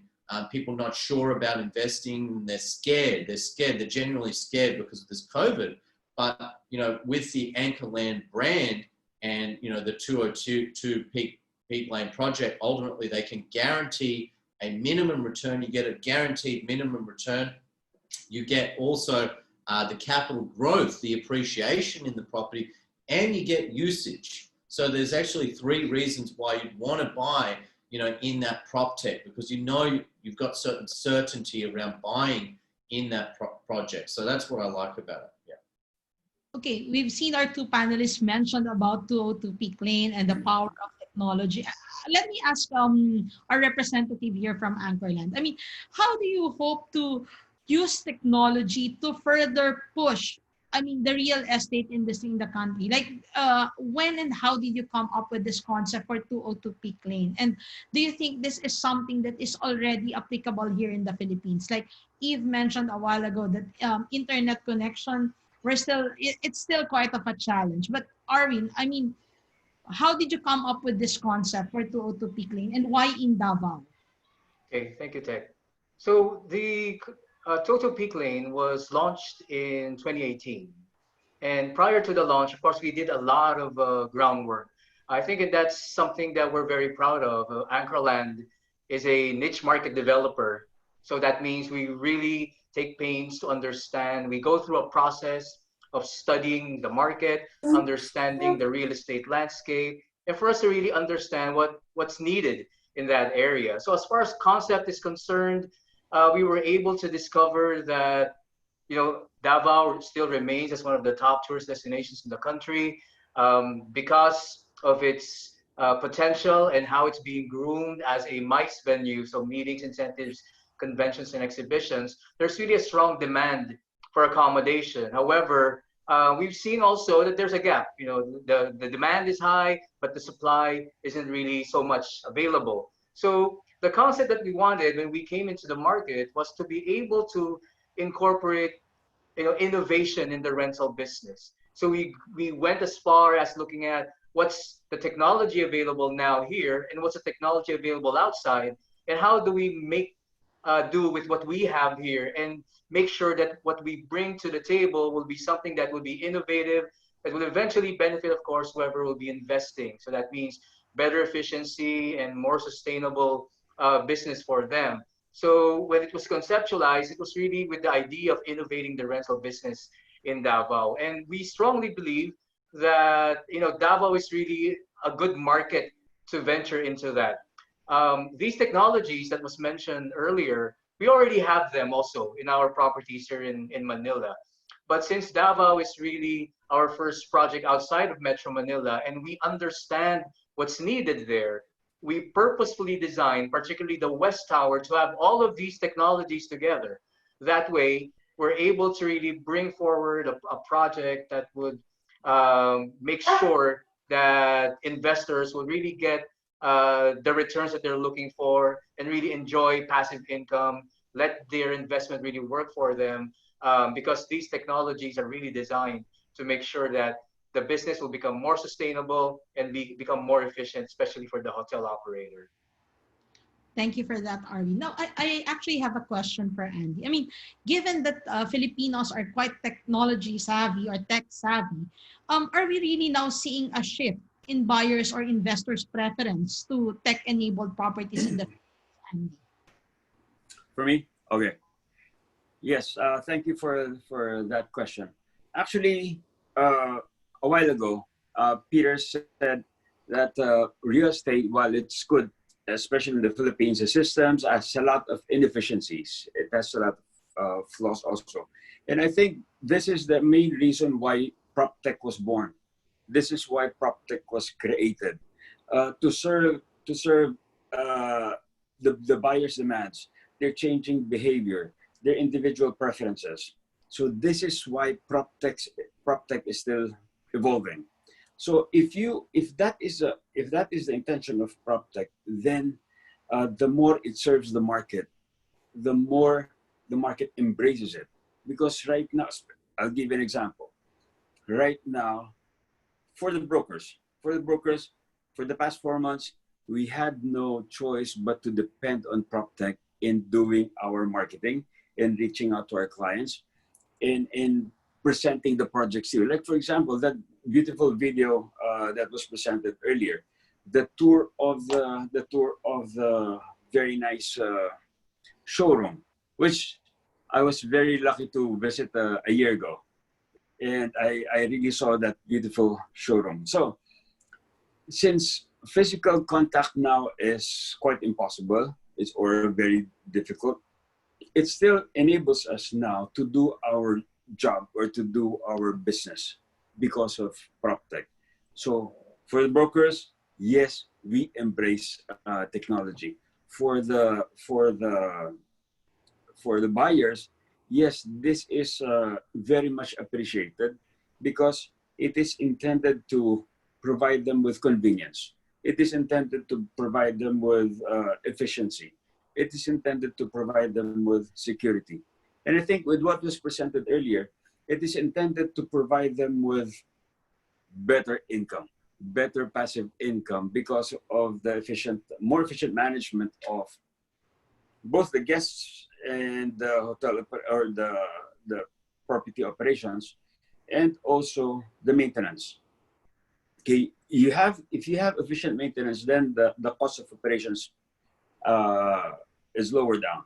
S7: people not sure about investing. They're scared. They're genuinely scared because of this COVID. But, with the Anchorland brand and, the 202 Peak Lane project, ultimately they can guarantee a minimum return. You get a guaranteed minimum return. You get also the capital growth, the appreciation in the property, and you get usage. So there's actually 3 reasons why you'd want to buy in that prop tech, because you've got certain certainty around buying in that project. So that's what I like about it. Yeah.
S3: Okay, we've seen our two panelists mention about 202 Peak Lane and the power of technology. Let me ask our representative here from Anchorland. I mean, how do you hope to use technology to further push, I mean, the real estate industry in the country? Like, when and how did you come up with this concept for 202 Peak Lane? And do you think this is something that is already applicable here in the Philippines? Like Eve mentioned a while ago that internet connection, it's still quite of a challenge. But Arvin, I mean, how did you come up with this concept for 202 Peak Lane and why in Davao?
S10: Okay, thank you, Tech. So the Total Peak Lane was launched in 2018. And prior to the launch, of course, we did a lot of groundwork. I think that's something that we're very proud of. Anchorland is a niche market developer. So that means we really take pains to understand. We go through a process of studying the market, understanding the real estate landscape, and for us to really understand what's needed in that area. So as far as concept is concerned, we were able to discover that Davao still remains as one of the top tourist destinations in the country because of its potential and how it's being groomed as a MICE venue, so meetings, incentives, conventions, and exhibitions. There's really a strong demand for accommodation. However, we've seen also that there's a gap. The demand is high, but the supply isn't really so much available. So the concept that we wanted when we came into the market was to be able to incorporate innovation in the rental business. So we went as far as looking at what's the technology available now here and what's the technology available outside, and how do we make do with what we have here and make sure that what we bring to the table will be something that will be innovative, that will eventually benefit, of course, whoever will be investing. So that means better efficiency and more sustainable business for them. So when it was conceptualized, it was really with the idea of innovating the rental business in Davao. And we strongly believe that Davao is really a good market to venture into that. These technologies that was mentioned earlier, we already have them also in our properties here in Manila. But since Davao is really our first project outside of Metro Manila and we understand what's needed there, we purposefully designed, particularly the West Tower, to have all of these technologies together. That way, we're able to really bring forward a project that would make sure that investors will really get the returns that they're looking for and really enjoy passive income, let their investment really work for them, because these technologies are really designed to make sure that the business will become more sustainable and become more efficient, especially for the hotel operator.
S3: Thank you for that, Arvin. Now, I actually have a question for Andy. I mean, given that Filipinos are quite technology savvy or tech savvy, are we really now seeing a shift in buyers or investors' preference to tech-enabled properties in the Andy?
S5: For me? Okay. Yes, thank you for that question. Actually, a while ago, Peter said that real estate, while it's good, especially in the Philippines, the systems has a lot of inefficiencies. It has a lot of flaws also. And I think this is the main reason why PropTech was born. This is why PropTech was created, to serve the buyer's demands, their changing behavior, their individual preferences. So this is why PropTech is still evolving. So if that is the intention of PropTech, then the more it serves the market, the more the market embraces it. Because right now, I'll give you an example. Right now, for the brokers, for the past 4 months, we had no choice but to depend on PropTech in doing our marketing and reaching out to our clients in presenting the projects here. Like, for example, that beautiful video that was presented earlier, the tour of the very nice showroom, which I was very lucky to visit a year ago. And I really saw that beautiful showroom. So since physical contact now is quite impossible. It's or very difficult. It still enables us now to do our job or to do our business because of PropTech. So for the brokers, yes, we embrace technology. For the buyers, yes, this is very much appreciated because it is intended to provide them with convenience. It is intended to provide them with efficiency. It is intended to provide them with security. And I think with what was presented earlier, it is intended to provide them with better income, better passive income because of the more efficient management of both the guests and the hotel or the property operations, and also the maintenance. Okay, if you have efficient maintenance, then the cost of operations is lower down.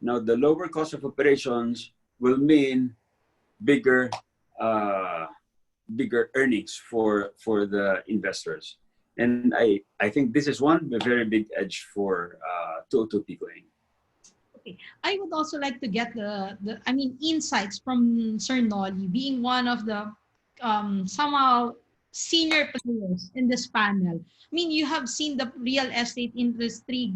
S5: Now, the lower cost of operations will mean bigger uh, bigger earnings for the investors, and I think this is one very big edge for 202 Picoing.
S3: Okay. I would also like to get insights from Sir Nolly, being one of the somehow senior players in this panel. I mean, you have seen the real estate industry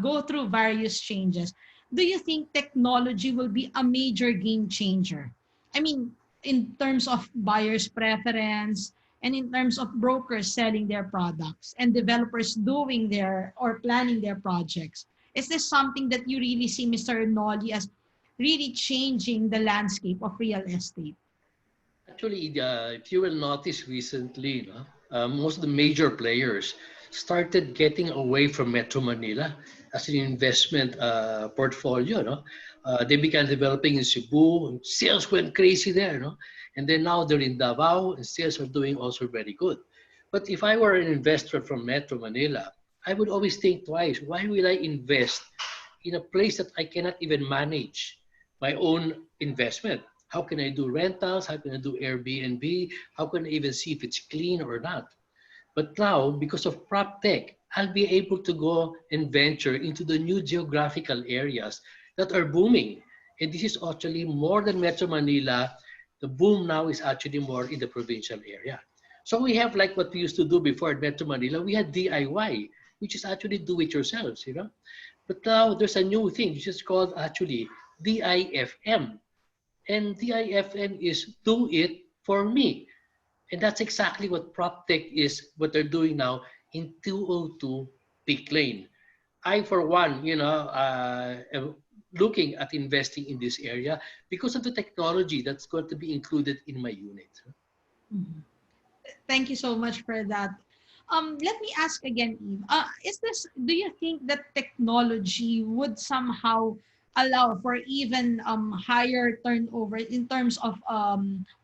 S3: go through various changes. Do you think technology will be a major game changer? I mean, in terms of buyers' preference and in terms of brokers selling their products and developers doing their or planning their projects. Is this something that you really see, Mr. Nolly, as really changing the landscape of real estate?
S6: Actually, if you will notice recently, no, most of the major players started getting away from Metro Manila as an investment portfolio. No? They began developing in Cebu, and sales went crazy there. No? And then now they're in Davao, and sales are doing also very good. But if I were an investor from Metro Manila, I would always think twice, why will I invest in a place that I cannot even manage my own investment? How can I do rentals? How can I do Airbnb? How can I even see if it's clean or not? But now, because of PropTech, I'll be able to go and venture into the new geographical areas that are booming. And this is actually more than Metro Manila. The boom now is actually more in the provincial area. So we have like what we used to do before in Metro Manila, we had DIY, which is actually do it yourselves, you know. But now there's a new thing, which is called actually DIFM. And DIFM is do it for me. And that's exactly what PropTech is, what they're doing now in 202 Peak Lane. I, for one, am looking at investing in this area because of the technology that's going to be included in my unit.
S3: Mhm. Thank you so much for that. Let me ask again, Eve. Do you think that technology would somehow allow for even higher turnover in terms of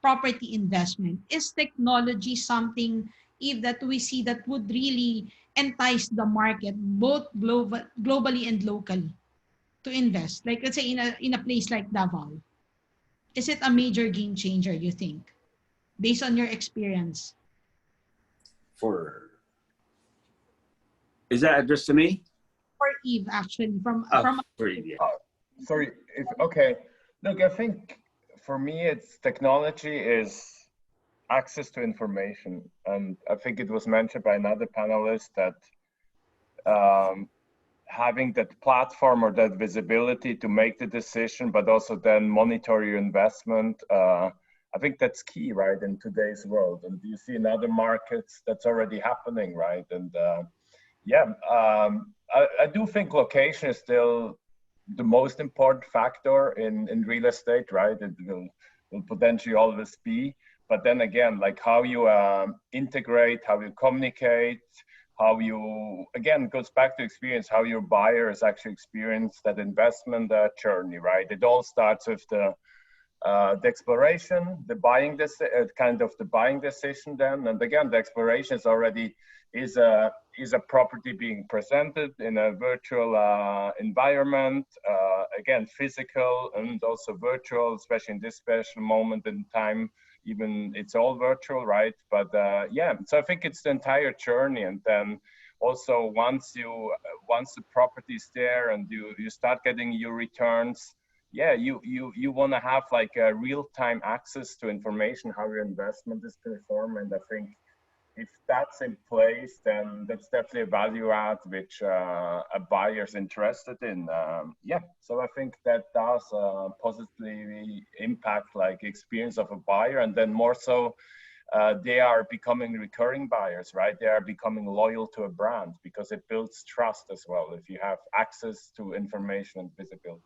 S3: property investment? Is technology something, Eve, that we see that would really entice the market, both globally and locally, to invest? Like, let's say in a place like Davao, is it a major game changer, you think, based on your experience?
S5: For Is that addressed to me?
S3: For Eve, actually, from
S5: For you, yeah.
S9: Sorry, okay. Look, I think for me, it's technology is access to information. And I think it was mentioned by another panelist that having that platform or that visibility to make the decision, but also then monitor your investment. I think that's key, right, in today's world. And you see in other markets that's already happening, right? And I do think location is still the most important factor in real estate, right? It will potentially always be. But then again, like how you integrate, how you communicate, how you, again, goes back to experience, how your buyers actually experience that investment journey, right? It all starts with the exploration, the buying the buying decision then, and again, the exploration is a property being presented in a virtual environment, again, physical and also virtual, especially in this special moment in time. Even it's all virtual, right? But so I think it's the entire journey, and then also once the property is there and you start getting your returns, yeah, you want to have like a real-time access to information how your investment is performing. And I think if that's in place, then that's definitely a value add which a buyer's interested in. Yeah, so I think that does positively impact like experience of a buyer, and then more so, they are becoming recurring buyers, right? They are becoming loyal to a brand because it builds trust as well if you have access to information and visibility.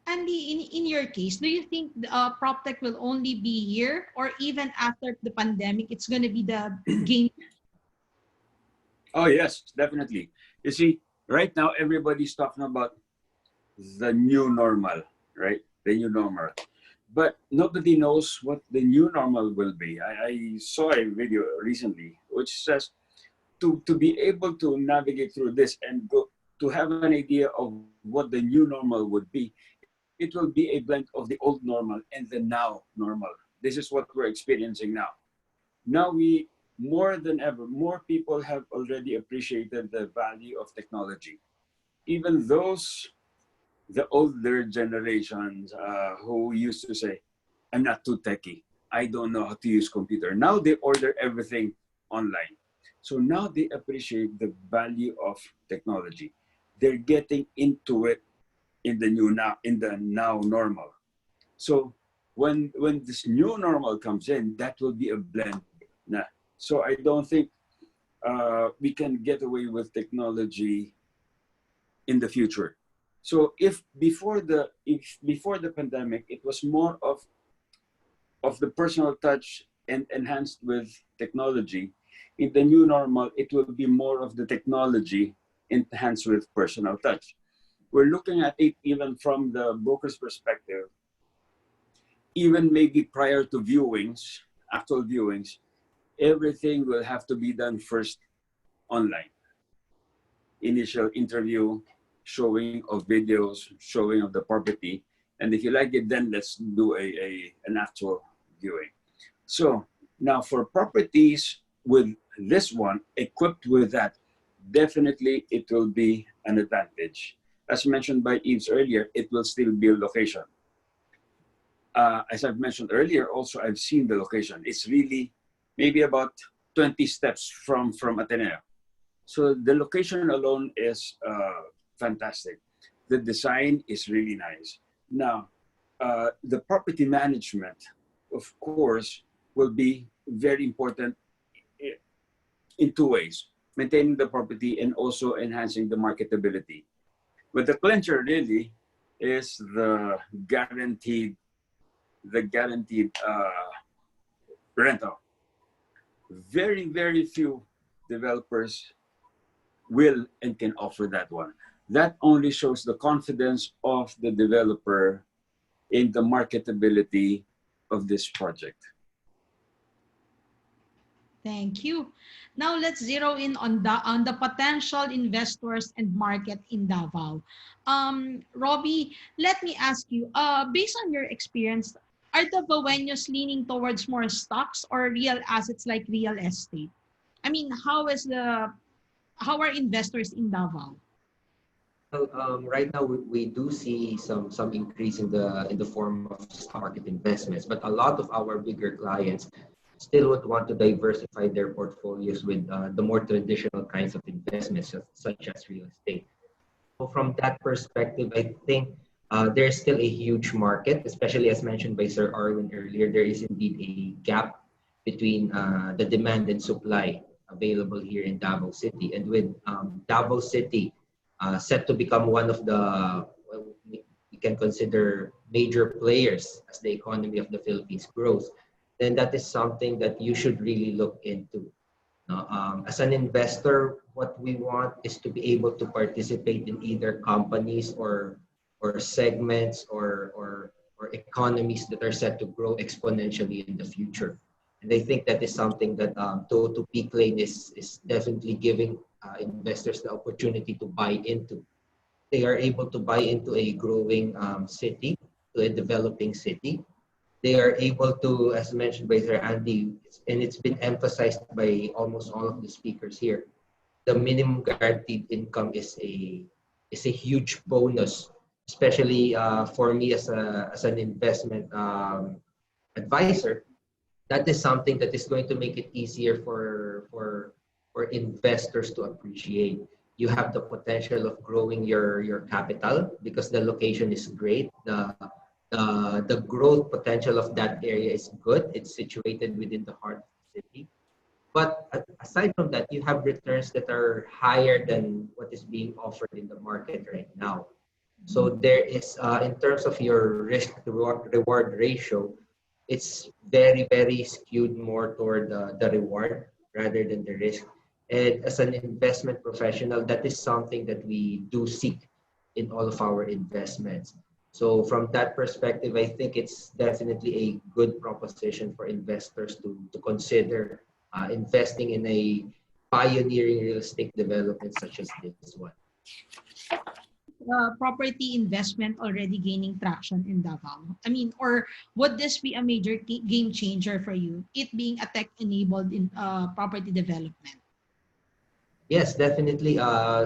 S3: Andy, in your case, do you think PropTech will only be here, or even after the pandemic, it's going to be the game?
S5: Oh yes, definitely. You see, right now everybody's talking about the new normal, right? The new normal. But nobody knows what the new normal will be. I saw a video recently which says to be able to navigate through this and go to have an idea of what the new normal would be, it will be a blend of the old normal and the now normal. This is what we're experiencing now. Now we, more than ever, more people have already appreciated the value of technology. Even those, the older generations who used to say, I'm not too techy. I don't know how to use computer. Now they order everything online. So now they appreciate the value of technology. They're getting into it in the now normal. So when this new normal comes in, that will be a blend. Nah. So I don't think we can get away with technology in the future. So if before the pandemic, it was more of the personal touch and enhanced with technology, in the new normal, it will be more of the technology enhanced with personal touch. We're looking at it even from the broker's perspective, even maybe prior to viewings, actual viewings, everything will have to be done first online. Initial interview, showing of videos, showing of the property. And if you like it, then let's do an actual viewing. So now for properties with this one, equipped with that, definitely it will be an advantage. As mentioned by Eves earlier, it will still be a location. As I've mentioned earlier, also I've seen the location. It's really maybe about 20 steps from Ateneo. So the location alone is fantastic. The design is really nice. Now, the property management, of course, will be very important in two ways: maintaining the property and also enhancing the marketability. But the clincher really is the guaranteed rental. Very, very few developers will and can offer that one. That only shows the confidence of the developer in the marketability of this project.
S3: Thank you. Now let's zero in on the potential investors and market in Davao. Robbie, let me ask you, based on your experience, are the Baweños leaning towards more stocks or real assets like real estate? I mean, how are investors in Davao?
S8: Well, right now we do see some increase in the form of stock market investments, but a lot of our bigger clients still would want to diversify their portfolios with the more traditional kinds of investments, such as real estate. So from that perspective, I think there's still a huge market, especially as mentioned by Sir Arwin earlier. There is indeed a gap between the demand and supply available here in Davao City, and with Davao City set to become one of the, well, we can consider major players as the economy of the Philippines grows, then that is something that you should really look into. As an investor, what we want is to be able to participate in either companies or segments or economies that are set to grow exponentially in the future. And I think that is something that Toto Peak Lane is definitely giving investors the opportunity to buy into. They are able to buy into a growing city, to a developing city. They are able to, as mentioned by Sir Andy, and it's been emphasized by almost all of the speakers here, the minimum guaranteed income is a huge bonus, especially for me as an investment advisor. That is something that is going to make it easier for investors to appreciate. You have the potential of growing your capital because the location is great. The growth potential of that area is good. It's situated within the heart of the city. But aside from that, you have returns that are higher than what is being offered in the market right now. So there is, in terms of your risk to reward ratio, it's very, very skewed more toward the reward rather than the risk. And as an investment professional, that is something that we do seek in all of our investments. So from that perspective, I think it's definitely a good proposition for investors to consider investing in a pioneering real estate development such as this one.
S3: Property investment already gaining traction in Davao? I mean, or would this be a major game changer for you, it being a tech-enabled in property development?
S8: Yes, definitely.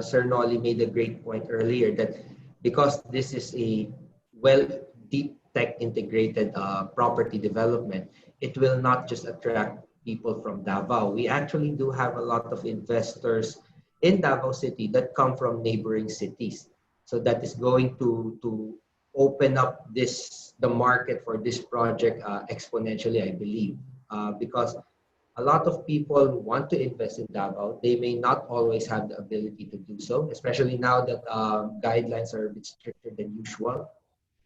S8: Sir Nolly made a great point earlier that because this is a well deep tech integrated property development, it will not just attract people from Davao. We actually do have a lot of investors in Davao City that come from neighboring cities. So that is going to open up the market for this project exponentially, I believe, because a lot of people want to invest in Davao. They may not always have the ability to do so, especially now that guidelines are a bit stricter than usual.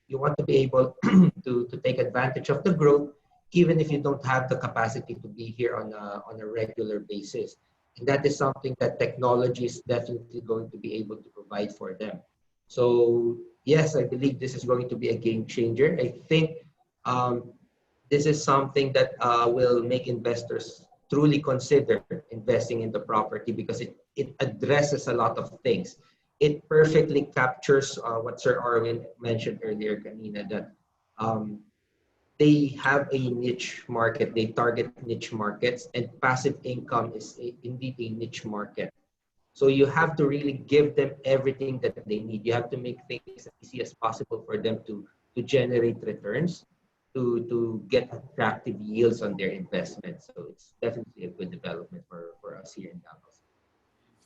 S8: You want to be able to take advantage of the growth, even if you don't have the capacity to be here on a regular basis. And that is something that technology is definitely going to be able to provide for them. So yes, I believe this is going to be a game changer. I think this is something that will make investors truly consider investing in the property because it addresses a lot of things. It perfectly captures what Sir Arwin mentioned earlier, kanina, that they have a niche market. They target niche markets, and passive income is indeed a niche market. So you have to really give them everything that they need. You have to make things as easy as possible for them to generate returns, to get attractive yields on their investments. So it's definitely a good development for us here in Davao.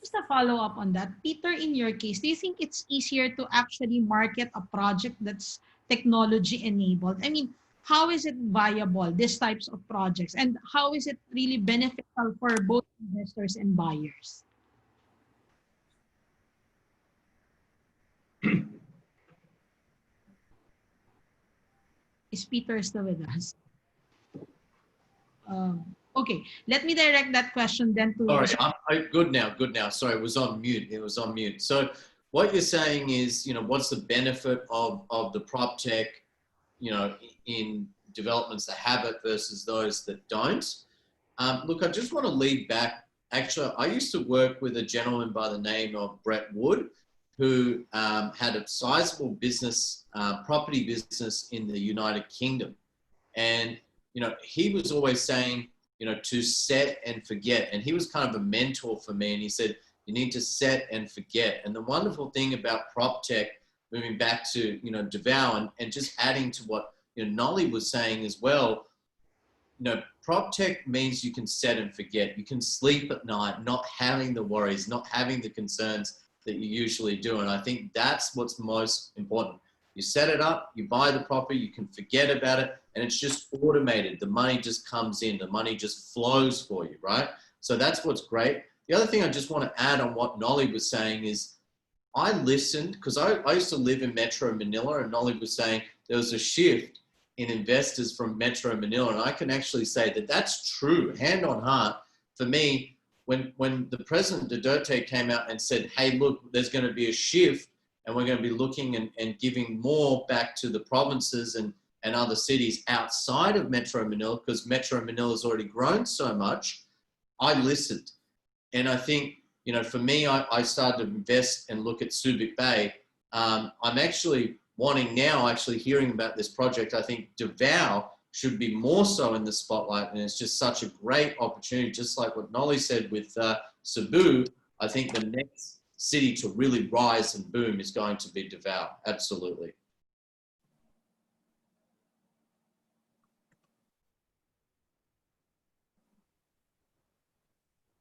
S3: Just a follow-up on that. Peter, in your case, do you think it's easier to actually market a project that's technology-enabled? I mean, how is it viable, these types of projects? And how is it really beneficial for both investors and buyers? Is Peter still with us? Okay, let me direct that question then to...
S7: Sorry, good now. Sorry, it was on mute. So what you're saying is, what's the benefit of the PropTech, in developments that have it versus those that don't? Look, I just want to lead back. Actually, I used to work with a gentleman by the name of Brett Wood, who had a sizable business, property business in the United Kingdom. And, he was always saying, to set and forget. And he was kind of a mentor for me. And he said, you need to set and forget. And the wonderful thing about PropTech, moving back to, Davao and just adding to what, Nolly was saying as well, PropTech means you can set and forget. You can sleep at night, not having the worries, not having the concerns that you usually do. And I think that's what's most important. You set it up, you buy the property, you can forget about it, and it's just automated. The money just comes in, the money just flows for you, right? So that's what's great. The other thing I just want to add on what Nolly was saying is I listened, because I used to live in Metro Manila, and Nolly was saying there was a shift in investors from Metro Manila, and I can actually say that that's true, hand on heart. For me, when the President Duterte came out and said, hey, look, there's going to be a shift, and we're going to be looking and giving more back to the provinces and other cities outside of Metro Manila, because Metro Manila has already grown so much, I listened. And I think, for me, I started to invest and look at Subic Bay. I'm actually wanting now, hearing about this project. I think Davao should be more so in the spotlight, and it's just such a great opportunity, just like what Nolly said with Cebu. I think the next city to really rise and boom is going to be Davao. Absolutely.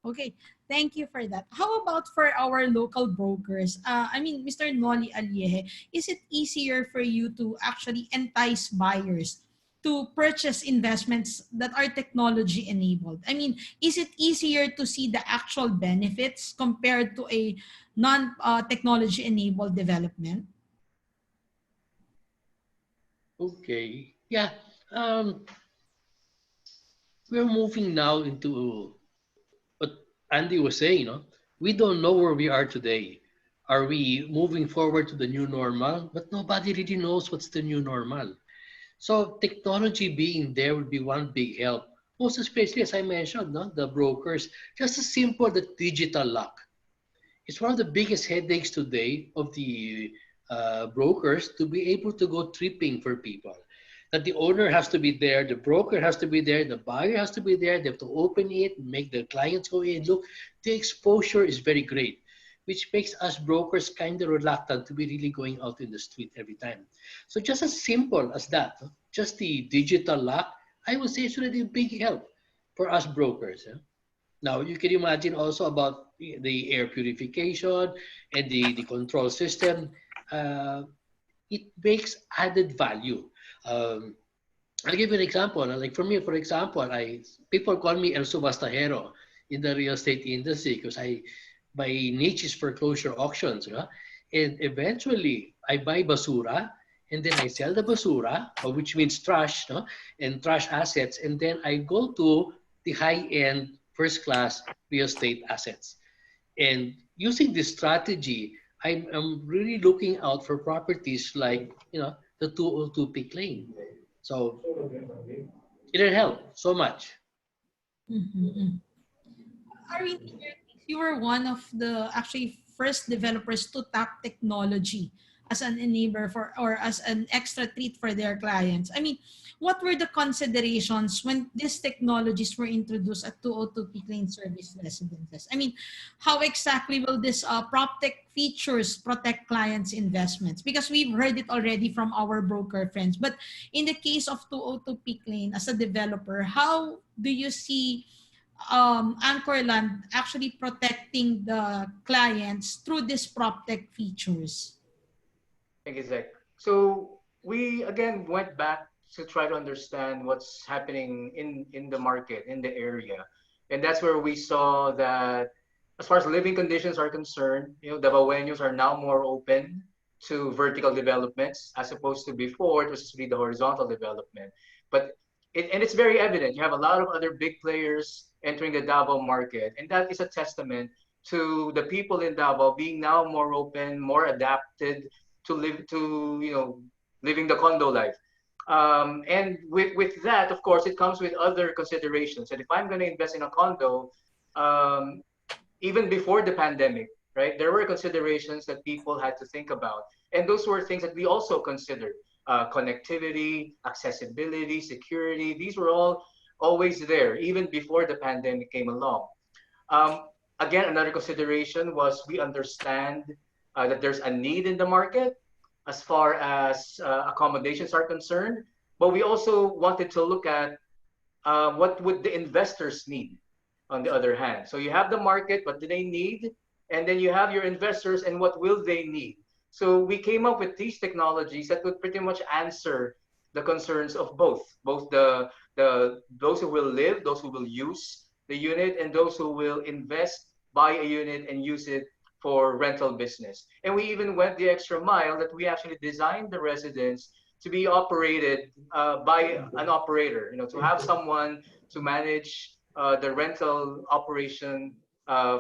S3: Okay, thank you for that. How about for our local brokers? Mr. Noli Alieje, is it easier for you to actually entice buyers to purchase investments that are technology enabled? I mean, is it easier to see the actual benefits compared to a non-technology enabled development?
S6: Okay. Yeah. Um, we're moving now into what Andy was saying, we don't know where we are today. Are we moving forward to the new normal? But nobody really knows what's the new normal. So technology being there would be one big help. Most especially, as I mentioned, no? The brokers, just as simple the digital lock. It's one of the biggest headaches today of the brokers to be able to go tripping for people. That the owner has to be there, the broker has to be there, the buyer has to be there. They have to open it, make the clients go in. Look, the exposure is very great, which makes us brokers kind of reluctant to be really going out in the street every time. So just as simple as that, just the digital lock, I would say it's already a big help for us brokers. Now, you can imagine also about the air purification and the control system. Uh, it makes added value. Um, I'll give you an example. Like for me, for example, people call me El Subastajero in the real estate industry because my niche is foreclosure auctions. And eventually, I buy basura and then I sell the basura, which means trash, and trash assets. And then I go to the high-end first-class real estate assets. And using this strategy, I'm really looking out for properties like, the 202 Peak Lane. So it'll help so much.
S3: Mm-hmm. Irene, in your case, you were one of the actually first developers to tap technology as an enabler for or as an extra treat for their clients. I mean, what were the considerations when these technologies were introduced at 202 Peak Lane Service Residences? I mean, how exactly will this PropTech features protect clients' investments? Because we've heard it already from our broker friends. But in the case of 202 Peak Lane, as a developer, how do you see Anchorland actually protecting the clients through these PropTech features?
S10: Thank you, Zach. So we again went back to try to understand what's happening in the market, in the area. And that's where we saw that as far as living conditions are concerned, the Baweños are now more open to vertical developments as opposed to before it was just really the horizontal development. But it's very evident. You have a lot of other big players entering the Davao market, and that is a testament to the people in Davao being now more open, more adapted to living the condo life. And with that, of course, it comes with other considerations. And if I'm going to invest in a condo, um, even before the pandemic, right, there were considerations that people had to think about. And those were things that we also considered. Connectivity, accessibility, security, these were all always there, even before the pandemic came along. Um, Again, another consideration was we understand that there's a need in the market as far as accommodations are concerned, but we also wanted to look at what would the investors need on the other hand. So you have the market, what do they need? And then you have your investors and what will they need? So we came up with these technologies that would pretty much answer the concerns of both the those who will live, those who will use the unit, and those who will invest, buy a unit, and use it for rental business. And we even went the extra mile that we actually designed the residence to be operated by an operator. To have someone to manage the rental operation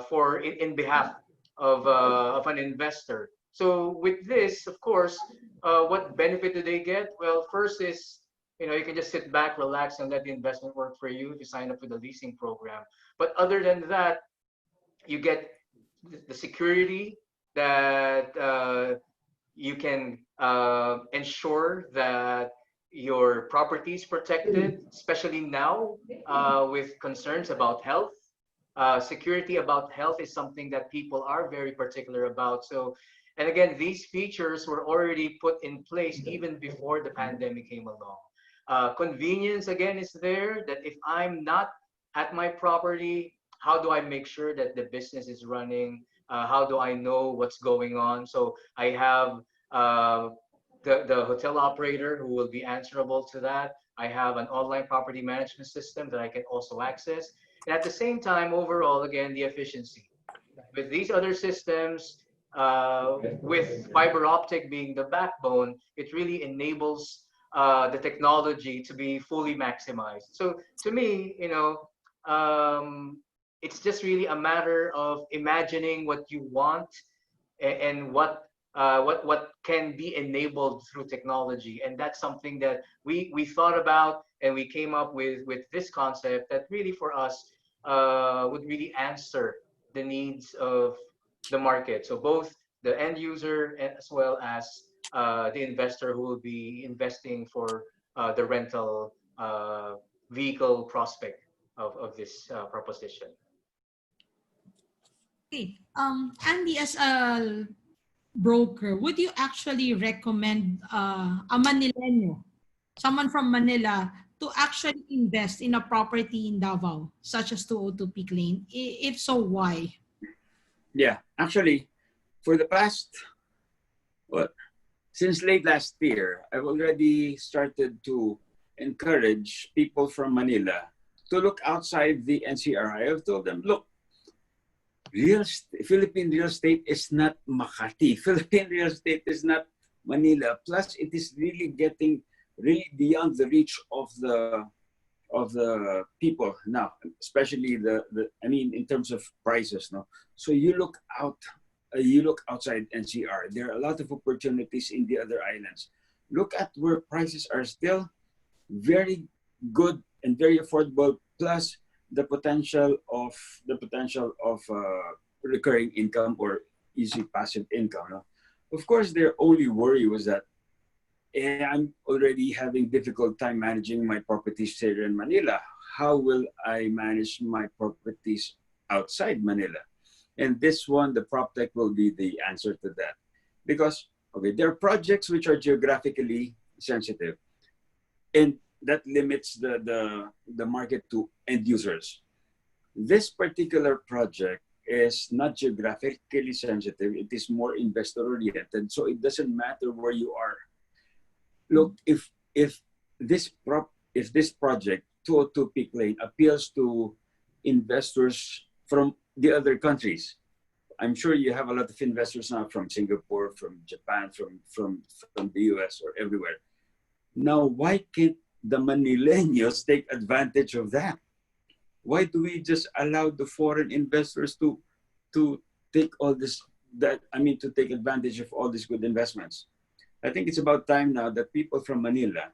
S10: for in behalf of an investor. So with this, of course, what benefit do they get? Well, first is you can just sit back, relax, and let the investment work for you if you sign up with the leasing program. But other than that, you get the security that you can ensure that your property is protected, especially now with concerns about health. security about health is something that people are very particular about. So, and again, these features were already put in place even before the pandemic came along. Convenience again is there, that if I'm not at my property, how do I make sure that the business is running? How do I know what's going on? So I have uh, the hotel operator who will be answerable to that. I have an online property management system that I can also access. And at the same time, overall, again, the efficiency. With these other systems, with fiber optic being the backbone, it really enables the technology to be fully maximized. So to me, it's just really a matter of imagining what you want and what can be enabled through technology. And that's something that we thought about, and we came up with this concept that really for us would really answer the needs of the market. So both the end user as well as the investor who will be investing for the rental vehicle prospect of this proposition.
S3: Okay. Andy, as a broker, would you actually recommend a Manileño, someone from Manila, to actually invest in a property in Davao, such as 202 Peak Lane? If so, why?
S5: Yeah, actually, for the past, well, since late last year, I've already started to encourage people from Manila to look outside the NCR. I have told them, look, Philippine real estate is not Makati. Philippine real estate is not Manila. Plus, it is really getting really beyond the reach of the people now, especially in terms of prices. No, so you look outside NCR. There are a lot of opportunities in the other islands. Look at where prices are still very good and very affordable. Plus, the potential of recurring income or easy passive income. No? Of course, their only worry was that I'm already having difficult time managing my properties here in Manila. How will I manage my properties outside Manila? And this one, the PropTech will be the answer to that. Because, okay, there are projects which are geographically sensitive. And that limits the market to end users. This particular project is not geographically sensitive. It is more investor oriented. So it doesn't matter where you are. Look, if this project 202 Peak Lane appeals to investors from the other countries, I'm sure you have a lot of investors now from Singapore, from Japan, from the US or everywhere. Now, why can't the Manileños take advantage of that? Why do we just allow the foreign investors to take to take advantage of all these good investments? I think it's about time now that people from Manila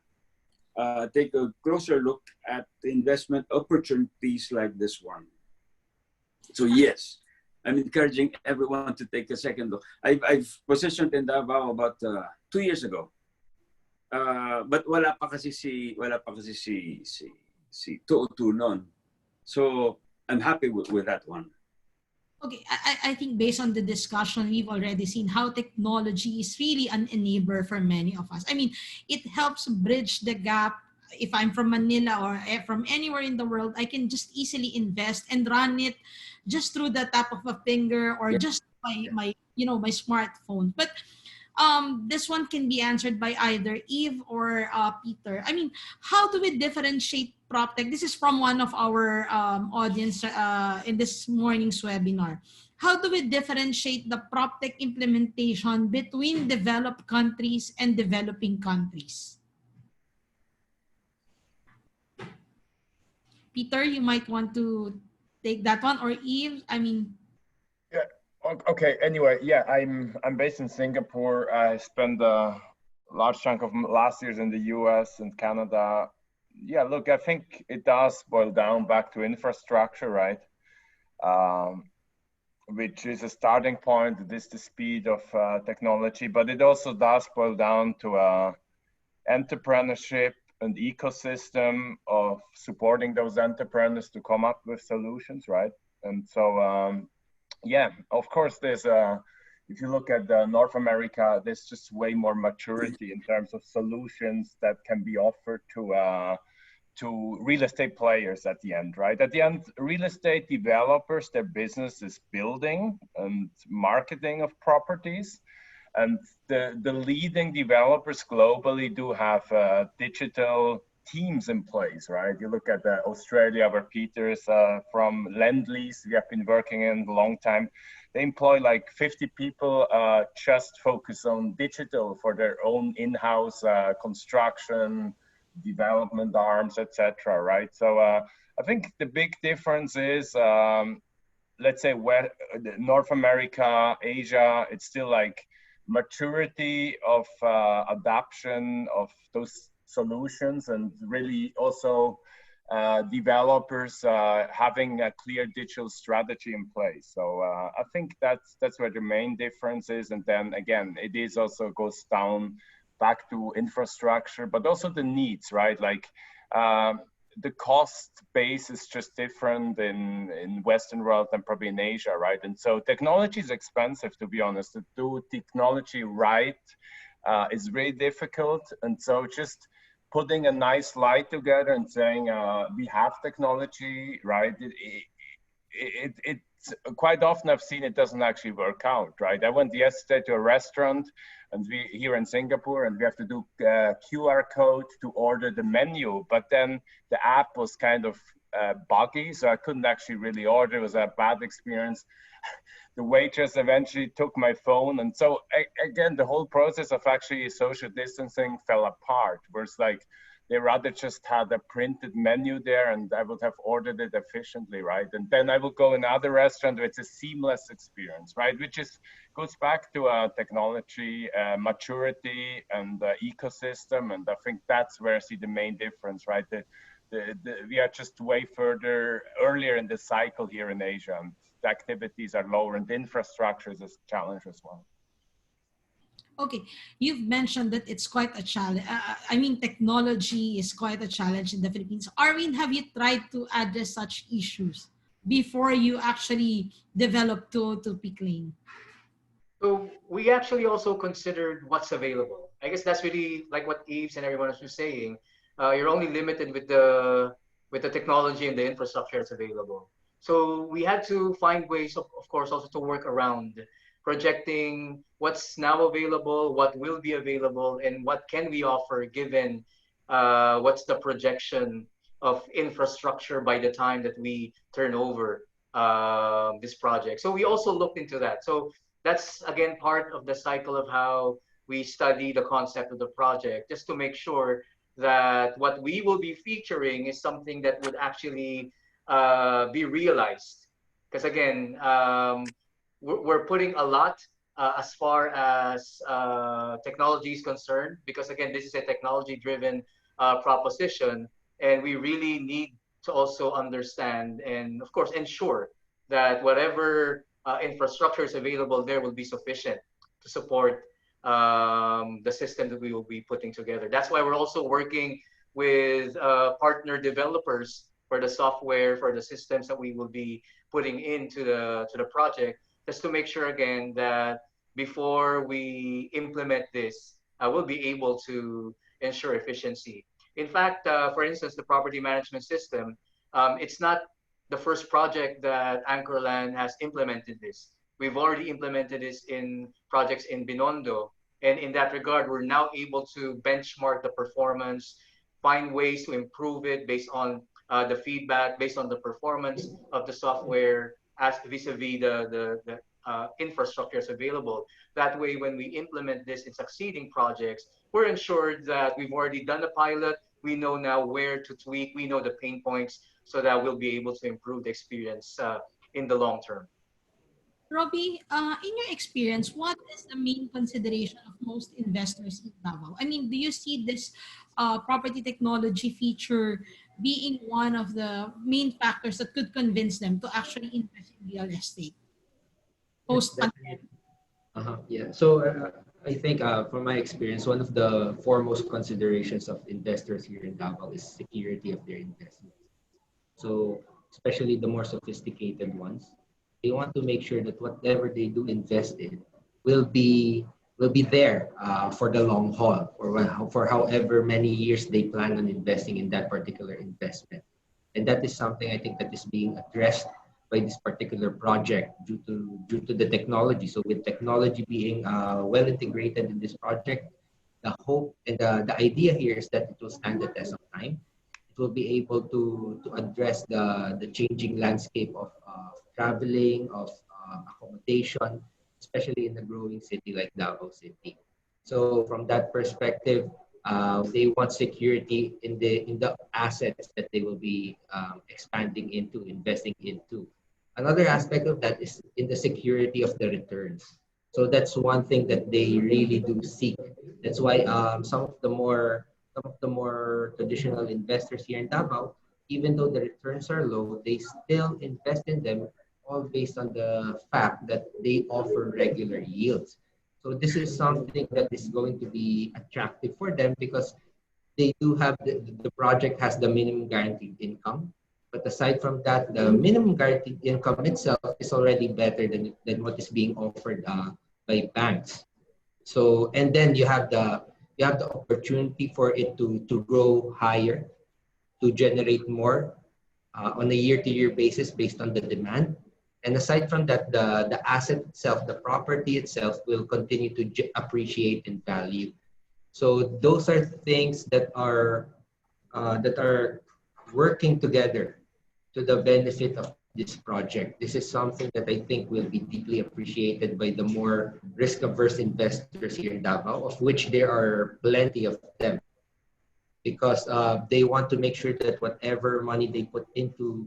S5: take a closer look at the investment opportunities like this one. So yes, I'm encouraging everyone to take a second look. I've positioned in Davao about 2 years ago. But wala pa kasi si 202 noon. So I'm happy with that one.
S3: Okay, I think based on the discussion, we've already seen how technology is really an enabler for many of us. I mean, it helps bridge the gap. If I'm from Manila or from anywhere in the world, I can just easily invest and run it just through the tap of a finger or just my smartphone. But this one can be answered by either Eve or Peter. I mean, how do we differentiate PropTech? This is from one of our audience in this morning's webinar. How do we differentiate the PropTech implementation between developed countries and developing countries? Peter, you might want to take that one, or Eve. I mean,
S9: yeah. Okay. Anyway, yeah, I'm based in Singapore. I spent a large chunk of last years in the U.S. and Canada. Yeah, look, I think it does boil down back to infrastructure, right? Which is a starting point. It is the speed of technology, but it also does boil down to entrepreneurship and ecosystem of supporting those entrepreneurs to come up with solutions, right? And so, yeah, of course, there's if you look at North America, there's just way more maturity in terms of solutions that can be offered to real estate players at the end, right? At the end, real estate developers, their business is building and marketing of properties. And the leading developers globally do have digital teams in place, right? You look at Australia, where Peter's from Lend-Lease, we have been working in a long time. They employ like 50 people, just focus on digital for their own in-house construction, development arms, etc. Right? So I think the big difference is, let's say, where North America, Asia, it's still like maturity of adoption of those solutions, and really also developers having a clear digital strategy in place. So I think that's where the main difference is. And then again, it is also goes down back to infrastructure, but also the needs, right? Like the cost base is just different in Western world than probably in Asia, right? And so technology is expensive, to be honest. To do technology right is very difficult. And so just putting a nice slide together and saying we have technology, right? It's quite often I've seen it doesn't actually work out, right? I went yesterday to a restaurant and we here in Singapore, and we have to do QR code to order the menu, but then the app was kind of buggy, so I couldn't actually really order. It was a bad experience. The waitress eventually took my phone, and so again, the whole process of actually social distancing fell apart. Where it's like they rather just had a printed menu there, and I would have ordered it efficiently, right? And then I would go in another restaurant where it's a seamless experience, right? Which is goes back to technology, maturity, and ecosystem. And I think that's where I see the main difference, right? We are just way further earlier in the cycle here in Asia, and the activities are lower, and the infrastructure is a challenge as well.
S3: Okay, you've mentioned that it's quite a challenge. I mean, technology is quite a challenge in the Philippines. Arvin, have you tried to address such issues before you actually develop to Peak Lane?
S10: So we actually also considered what's available. I guess that's really like what Eves and everyone else was saying. You're only limited with the technology and the infrastructure that's available. So we had to find ways, of course, also to work around projecting what's now available, what will be available, and what can we offer given what's the projection of infrastructure by the time that we turn over this project. So we also looked into that. So that's again part of the cycle of how we study the concept of the project, just to make sure that what we will be featuring is something that would actually be realized. Because again, we're putting a lot as far as technology is concerned, because again, this is a technology-driven proposition, and we really need to also understand and, of course, ensure that whatever infrastructure is available there will be sufficient to support the system that we will be putting together. That's why we're also working with partner developers for the software, for the systems that we will be putting into the project, just to make sure again that before we implement this, we'll be able to ensure efficiency. In fact, for instance, the property management system, it's not the first project that Anchorland has implemented this. We've already implemented this in projects in Binondo. And in that regard, we're now able to benchmark the performance, find ways to improve it based on the feedback, based on the performance of the software as vis-a-vis the infrastructure is available. That way, when we implement this in succeeding projects, we're ensured that we've already done the pilot. We know now where to tweak. We know the pain points, so that we'll be able to improve the experience in the long term.
S3: Robbie, in your experience, what is the main consideration of most investors in Davao? I mean, do you see this property technology feature being one of the main factors that could convince them to actually invest in real estate
S8: Yes,
S3: post-pandemic?
S8: definitely. Yeah. So I think from my experience, one of the foremost considerations of investors here in Davao is security of their investment. So especially the more sophisticated ones. They want to make sure that whatever they do invest in will be there for the long haul, or for however many years they plan on investing in that particular investment. And that is something I think that is being addressed by this particular project due to the technology. So with technology being well integrated in this project, the hope and the idea here is that it will stand the test of time. It will be able to address the changing landscape of traveling, of accommodation, especially in a growing city like Davao City. So from that perspective, they want security in the assets that they will be expanding into, investing into. Another aspect of that is in the security of the returns. So that's one thing that they really do seek. That's why some of the more traditional investors here in Davao, even though the returns are low, they still invest in them, all based on the fact that they offer regular yields. So this is something that is going to be attractive for them because they do have the project has the minimum guaranteed income. But aside from that, the minimum guaranteed income itself is already better than what is being offered by banks. So and then you have the opportunity for it to grow higher, to generate more on a year-to-year basis based on the demand. And aside from that, the asset itself, the property itself will continue to appreciate in value. So those are things that are working together to the benefit of this project. This is something that I think will be deeply appreciated by the more risk-averse investors here in Davao, of which there are plenty of them, because they want to make sure that whatever money they put into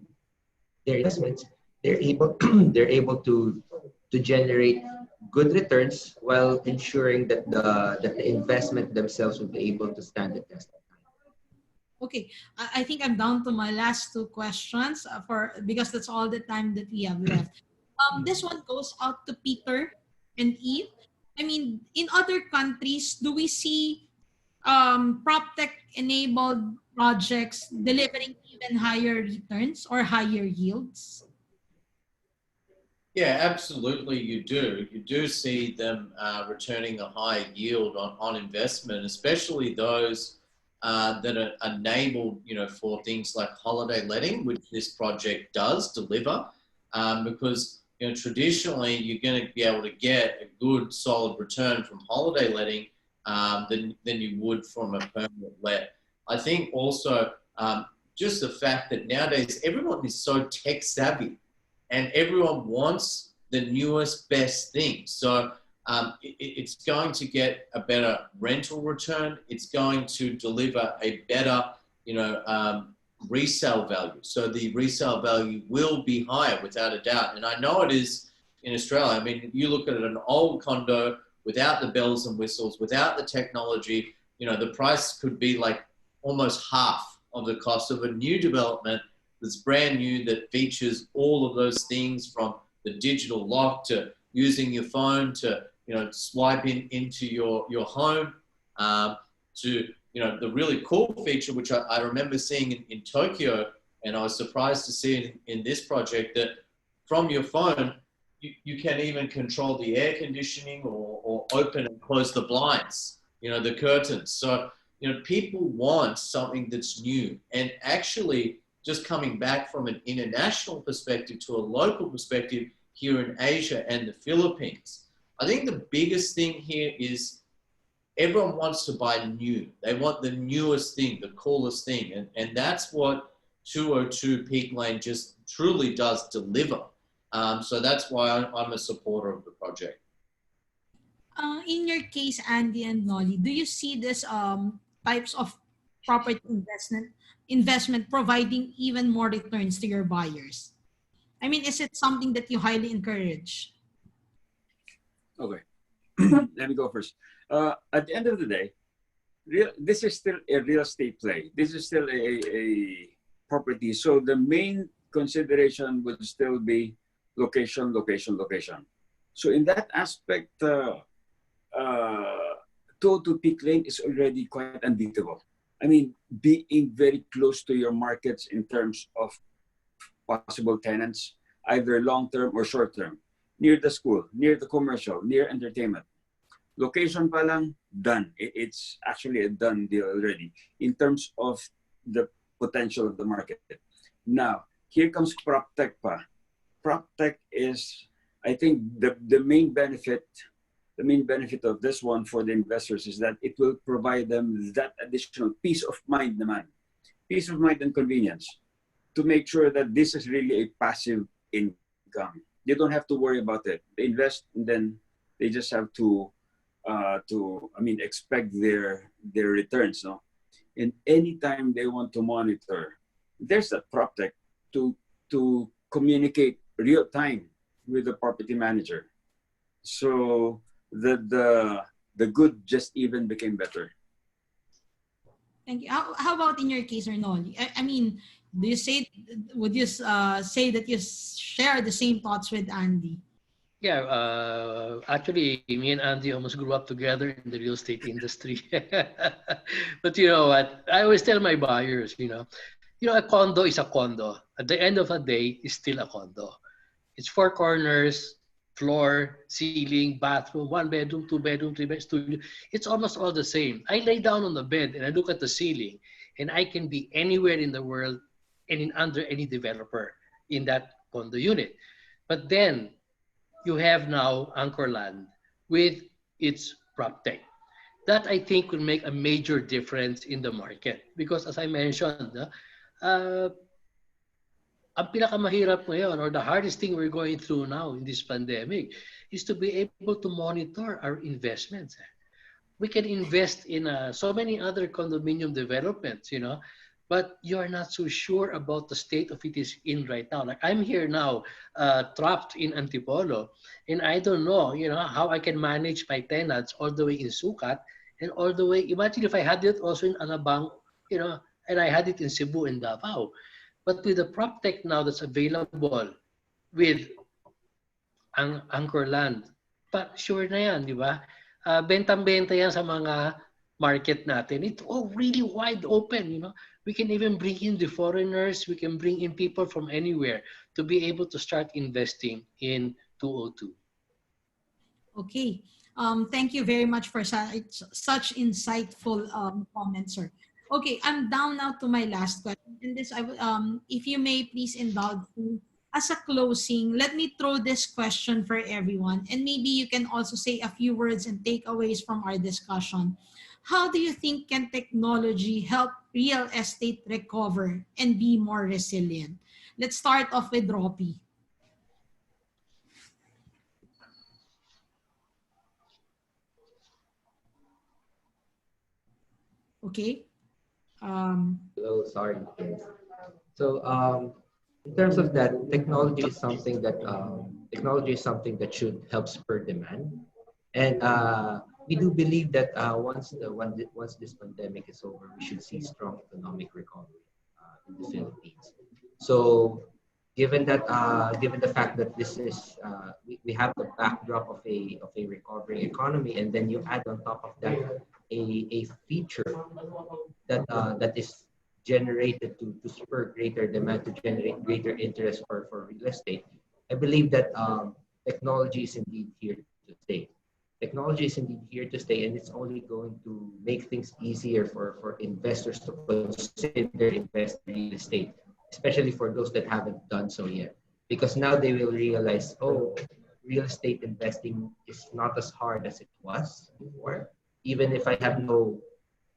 S8: their investments, they're able to generate good returns while ensuring that the investment themselves will be able to stand the test of time.
S3: Okay, I think I'm down to my last two questions because that's all the time that we have left. This one goes out to Peter and Eve. I mean, in other countries, do we see prop tech enabled projects delivering even higher returns or higher yields?
S7: Yeah, absolutely. You do. You do see them returning a high yield on investment, especially those that are enabled, for things like holiday letting, which this project does deliver. Because traditionally you're going to be able to get a good, solid return from holiday letting than you would from a permanent let. I think also just the fact that nowadays everyone is so tech savvy, and everyone wants the newest, best thing. So it's going to get a better rental return. It's going to deliver a better, resale value. So the resale value will be higher without a doubt. And I know it is in Australia. I mean, you look at an old condo without the bells and whistles, without the technology, the price could be like almost half of the cost of a new development that's brand new, that features all of those things, from the digital lock to using your phone to swiping into your home, to the really cool feature which I remember seeing in Tokyo, and I was surprised to see it in this project, that from your phone you can even control the air conditioning or open and close the blinds, the curtains. So people want something that's new. And actually, just coming back from an international perspective to a local perspective here in Asia and the Philippines, I think the biggest thing here is everyone wants to buy new. They want the newest thing, the coolest thing. And that's what 202 Peak Lane just truly does deliver. So that's why I'm a supporter of the project.
S3: In your case, Andy and Nolly, do you see this types of property investment providing even more returns to your buyers? I mean, is it something that you highly encourage?
S5: Okay, let me go first. At the end of the day, this is still a real estate play. This is still a property. So the main consideration would still be location, location, location. So in that aspect, 202 Peak Lane is already quite unbeatable. I mean, being very close to your markets in terms of possible tenants, either long-term or short-term, near the school, near the commercial, near entertainment. Location pa lang, done. It's actually a done deal already in terms of the potential of the market. Now, here comes PropTech pa. PropTech is, I think, the main benefit of this one for the investors is that it will provide them that additional peace of mind naman. Peace of mind and convenience to make sure that this is really a passive income. You don't have to worry about it. They invest and then they just have to expect their returns, no? And anytime they want to monitor, there's a PropTech to communicate real time with the property manager. So the good just even became better.
S3: Thank you. How about in your case, Arnold? I mean, would you say that you share the same thoughts with Andy?
S6: Yeah, actually, me and Andy almost grew up together in the real estate industry. But you know what? I always tell my buyers, a condo is a condo. At the end of the day, it's still a condo. It's four corners, floor, ceiling, bathroom, one bedroom, two bedroom, three bedroom, studio. It's almost all the same. I lay down on the bed and I look at the ceiling, and I can be anywhere in the world and under any developer in that condo unit. But then you have now Anchorland with its PropTech. That I think will make a major difference in the market because as I mentioned, uh, ang pinakamahirap ngayon or the hardest thing we're going through now in this pandemic is to be able to monitor our investments. We can invest in so many other condominium developments, but you're not so sure about the state of it is in right now. Like I'm here now, trapped in Antipolo, and I don't know, how I can manage my tenants all the way in Sucat and all the way. Imagine if I had it also in Alabang, and I had it in Cebu and Davao. But with the PropTech now that's available with Anchorland, sure na yan, di ba? Bentang-benta yan sa mga market natin. It's all really wide open, We can even bring in the foreigners. We can bring in people from anywhere to be able to start investing in 202.
S3: Okay. Thank you very much for such insightful comments, sir. Okay, I'm down now to my last question. In this, if you may please indulge me. As a closing, let me throw this question for everyone, and maybe you can also say a few words and takeaways from our discussion. How do you think can technology help real estate recover and be more resilient? Let's start off with Robbie. Okay.
S8: Hello, sorry. So in terms of that, technology is something that should help spur demand, and we do believe that once this pandemic is over, we should see strong economic recovery in the Philippines. So given the fact that this is we have the backdrop of a recovering economy, and then you add on top of that a feature that is generated to spur greater demand, to generate greater interest for real estate. I believe that technology is indeed here to stay. Technology is indeed here to stay, and it's only going to make things easier for investors to consider invest in real estate, especially for those that haven't done so yet. Because now they will realize, oh, real estate investing is not as hard as it was before. Even if I have no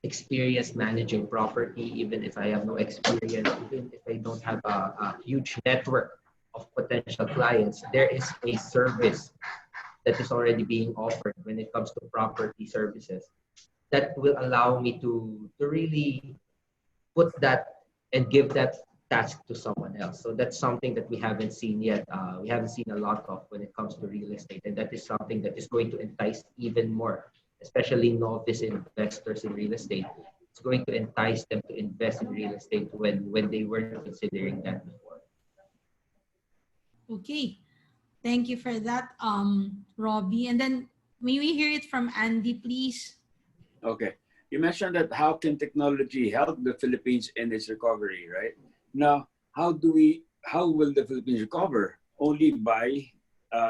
S8: experience managing property, even if I have no experience, even if I don't have a huge network of potential clients, there is a service that is already being offered when it comes to property services that will allow me to really put that and give that task to someone else. So that's something that we haven't seen yet. We haven't seen a lot of when it comes to real estate, and that is something that is going to entice even more, especially novice investors in real estate. It's going to entice them to invest in real estate when they weren't considering that before.
S3: Okay. Thank you for that, Robbie. And then may we hear it from Andy, please?
S5: Okay. You mentioned that how can technology help the Philippines in its recovery, right? Now, how do we how will the Philippines recover? Only by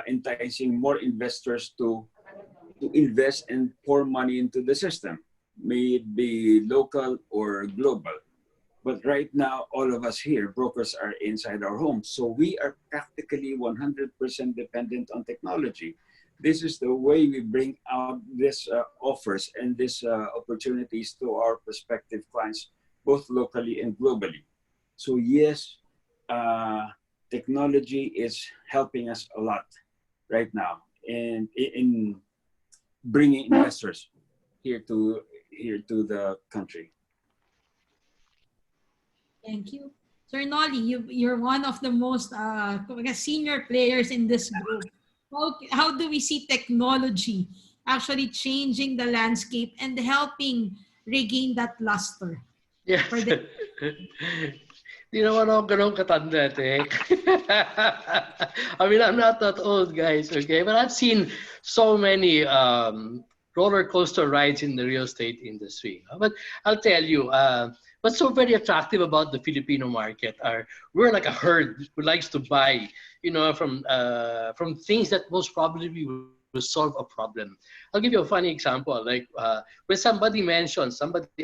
S5: enticing more investors to invest and pour money into the system, may it be local or global. But right now, all of us here, brokers, are inside our homes. So we are practically 100% dependent on technology. This is the way we bring out these offers and these opportunities to our prospective clients, both locally and globally. So yes, uh, technology is helping us a lot right now in bringing investors here to the country.
S3: Thank you. Sir Nolly, you're one of the most senior players in this group. How do we see technology actually changing the landscape and helping regain that luster?
S6: Yes.
S3: For the
S6: Di naman ako ganun katanda, Tek. I mean, I'm not that old, guys, okay? But I've seen so many roller coaster rides in the real estate industry. But I'll tell you, what's so very attractive about the Filipino market are we're like a herd who likes to buy, from things that most probably will solve a problem. I'll give you a funny example. Like when somebody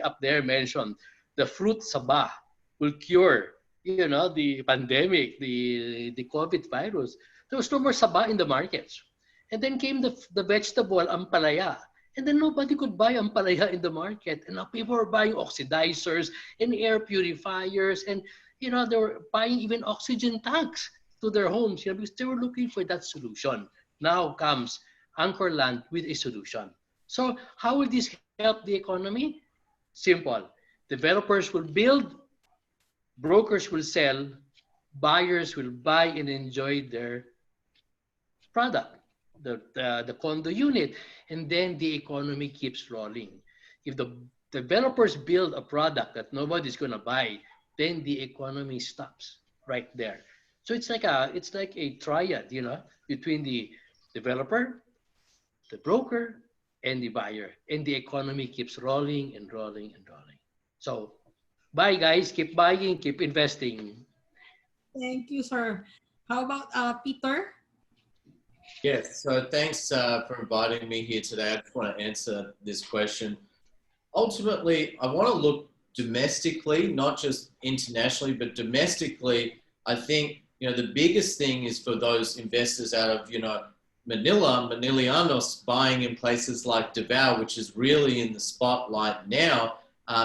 S6: up there mentioned the fruit saba will cure, the pandemic, the COVID virus. There was no more saba in the markets. And then came the vegetable ampalaya. And then nobody could buy ampalaya in the market. And now people are buying oxidizers and air purifiers. And, they were buying even oxygen tanks to their homes, because they were looking for that solution. Now comes Anchorland with a solution. So how will this help the economy? Simple. Developers will build, brokers will sell, buyers will buy and enjoy their product, the condo unit, and then the economy keeps rolling. If the developers build a product that nobody's going to buy, then the economy stops right there. So it's like a triad, between the developer, the broker, and the buyer, and the economy keeps rolling and rolling and rolling. So buy, guys, keep buying, keep investing.
S3: Thank you, sir. How about Peter?
S7: Yes, so thanks for inviting me here today. I just want to answer this question. Ultimately, I want to look domestically, not just internationally, but domestically. I think, the biggest thing is for those investors out of, Manila, Manilianos buying in places like Davao, which is really in the spotlight now.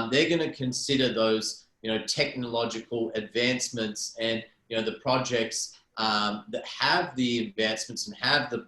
S7: They're going to consider those, technological advancements and, the projects that have the advancements and have the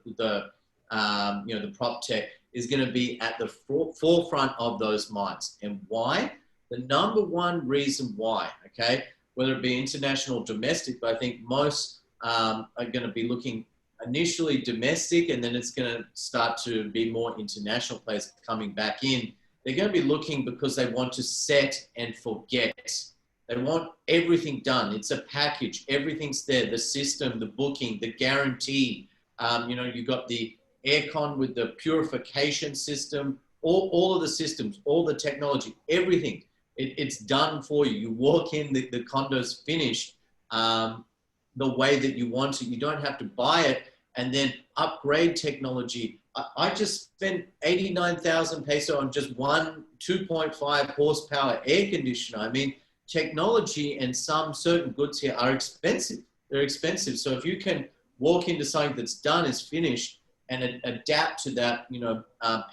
S7: PropTech is going to be at the forefront of those minds. And why? The number one reason why, okay, whether it be international or domestic, but I think most are going to be looking initially domestic, and then it's going to start to be more international players coming back in. They're going to be looking because they want to set and forget. They want everything done. It's a package. Everything's there. The system, the booking, the guarantee. You got the aircon with the purification system, all of the systems, all the technology, everything. It's done for you. You walk in, the condo's finished the way that you want it. You don't have to buy it and then upgrade technology. I just spent 89,000 peso on just one 2.5 horsepower air conditioner. I mean, technology and some certain goods here are expensive. They're expensive. So if you can walk into something that's done, is finished, and adapt to that,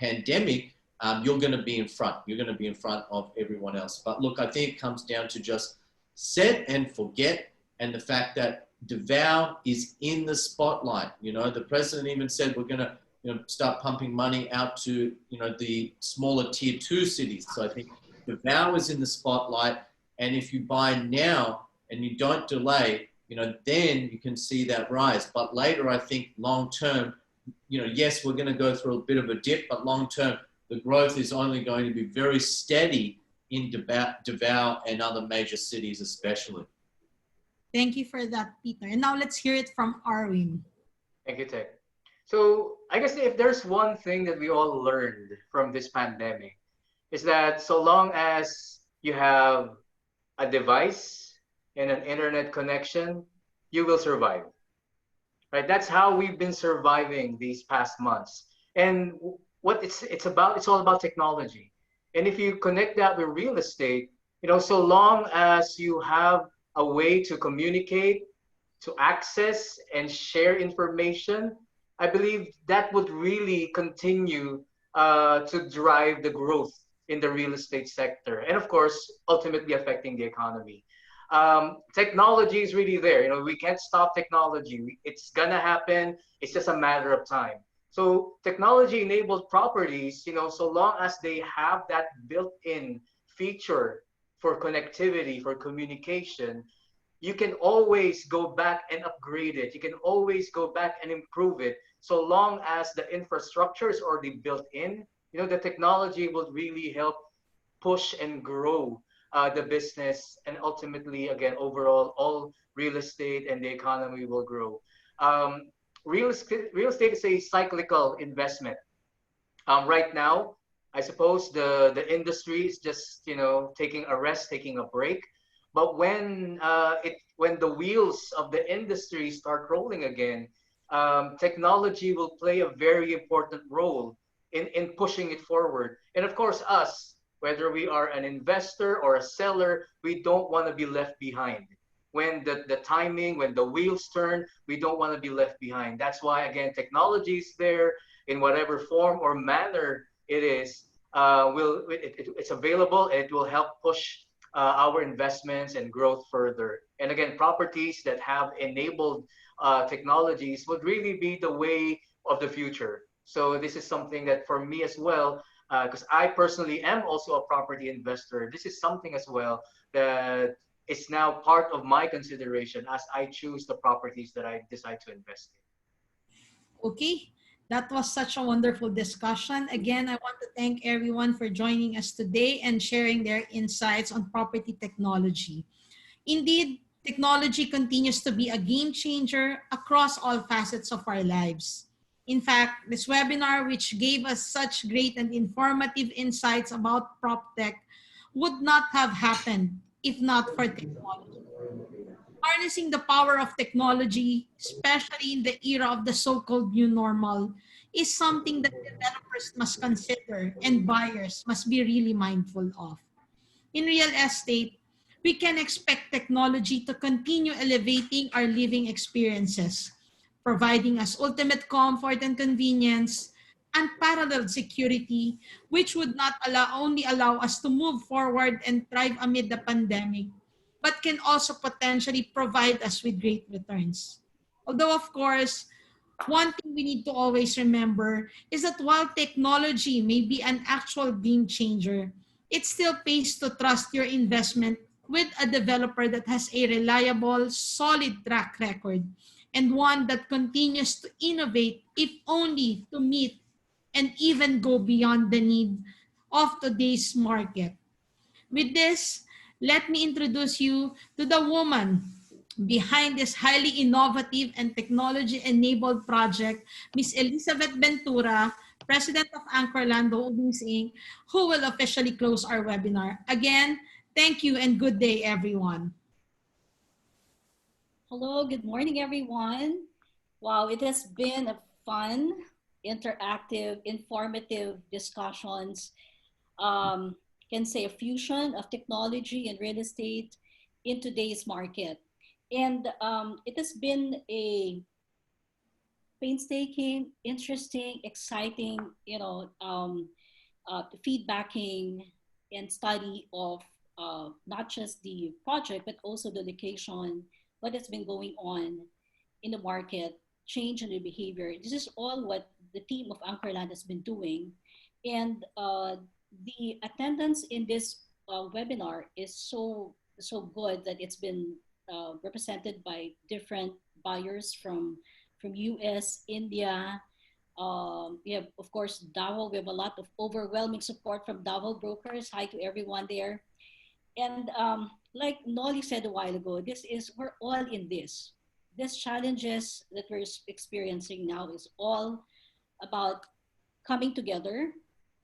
S7: pandemic, you're going to be in front. You're going to be in front of everyone else. But look, I think it comes down to just set and forget, and the fact that Davao is in the spotlight. The president even said we're going to, start pumping money out to, the smaller tier 2 cities. So I think Davao is in the spotlight. And if you buy now and you don't delay, then you can see that rise. But later, I think long term, yes, we're going to go through a bit of a dip, but long term, the growth is only going to be very steady in Davao and other major cities, especially.
S3: Thank you for that, Peter. And now let's hear it from Arwin.
S10: Thank you, Tech. So I guess if there's one thing that we all learned from this pandemic, is that so long as you have a device and an internet connection, you will survive. Right? That's how we've been surviving these past months. And what it's about, it's all about technology. And if you connect that with real estate, so long as you have a way to communicate, to access and share information, I believe that would really continue to drive the growth in the real estate sector, and of course, ultimately affecting the economy. Technology is really there. We can't stop technology. It's gonna happen. It's just a matter of time. So technology-enabled properties, so long as they have that built-in feature for connectivity, for communication, you can always go back and upgrade it. You can always go back and improve it, so long as the infrastructure is already built in. The technology will really help push and grow the business, and ultimately, again, overall, all real estate and the economy will grow. Um, real estate is a cyclical investment. Right now, I suppose the industry is just taking a rest, taking a break. But when the wheels of the industry start rolling again, technology will play a very important role in pushing it forward. And of course, us, whether we are an investor or a seller, we don't want to be left behind. When the timing, when the wheels turn, we don't want to be left behind. That's why, again, technology is there in whatever form or manner it is. It's available, and it will help push our investments and growth further. And again, properties that have enabled technologies would really be the way of the future. So this is something that for me as well, because I personally am also a property investor, this is something as well that is now part of my consideration as I choose the properties that I decide to invest in.
S3: Okay, that was such a wonderful discussion. Again, I want to thank everyone for joining us today and sharing their insights on property technology. Indeed, technology continues to be a game changer across all facets of our lives. In fact, this webinar, which gave us such great and informative insights about PropTech, would not have happened if not for technology. Harnessing the power of technology, especially in the era of the so-called new normal, is something that developers must consider and buyers must be really mindful of. In real estate, we can expect technology to continue elevating our living experiences, providing us ultimate comfort and convenience, unparalleled security, which would not only allow us to move forward and thrive amid the pandemic, but can also potentially provide us with great returns. Although, of course, one thing we need to always remember is that while technology may be an actual game changer, it still pays to trust your investment with a developer that has a reliable, solid track record and one that continues to innovate, if only to meet and even go beyond the need of today's market. With this, let me introduce you to the woman behind this highly innovative and technology-enabled project, Ms. Elizabeth Ventura, President of Anchorland Holdings Inc., who will officially close our webinar. Again, thank you and good day, everyone.
S11: Hello, good morning, everyone. Wow, it has been a fun, interactive, informative discussions. Can say a fusion of technology and real estate in today's market. And it has been a painstaking, interesting, exciting, feedbacking and study of not just the project, but also the location, what has been going on in the market, change in the behavior. This is all what the team of Anchorland has been doing. And the attendance in this webinar is so good that it's been represented by different buyers from US, India. We have, of course, Davao. We have a lot of overwhelming support from Davao brokers. Hi to everyone there. And like Nolly said a while ago, we're all in this. These challenges that we're experiencing now is all about coming together,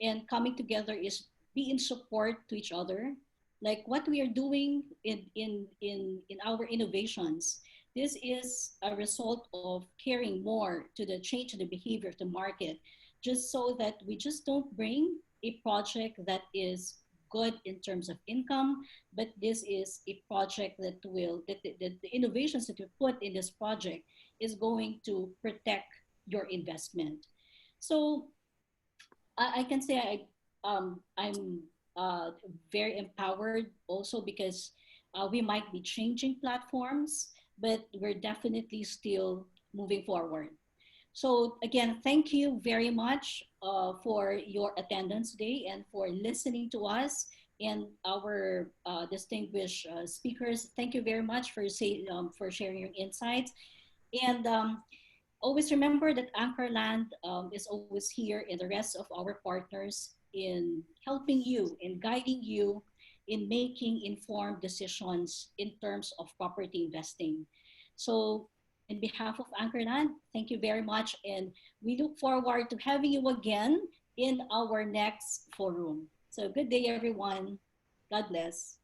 S11: and coming together is be in support to each other, like what we are doing in our innovations. This is a result of caring more to the change in the behavior of the market, just so that we just don't bring a project that is good in terms of income, but this is a project that will, that the innovations that you put in this project is going to protect your investment. So I can say I'm very empowered also because we might be changing platforms, but we're definitely still moving forward. So again, thank you very much for your attendance today and for listening to us and our distinguished speakers. Thank you very much for sharing your insights. And always remember that Anchorland is always here and the rest of our partners in helping you, in guiding you in making informed decisions in terms of property investing. So in behalf of Anchorland, thank you very much. And we look forward to having you again in our next forum. So good day, everyone. God bless.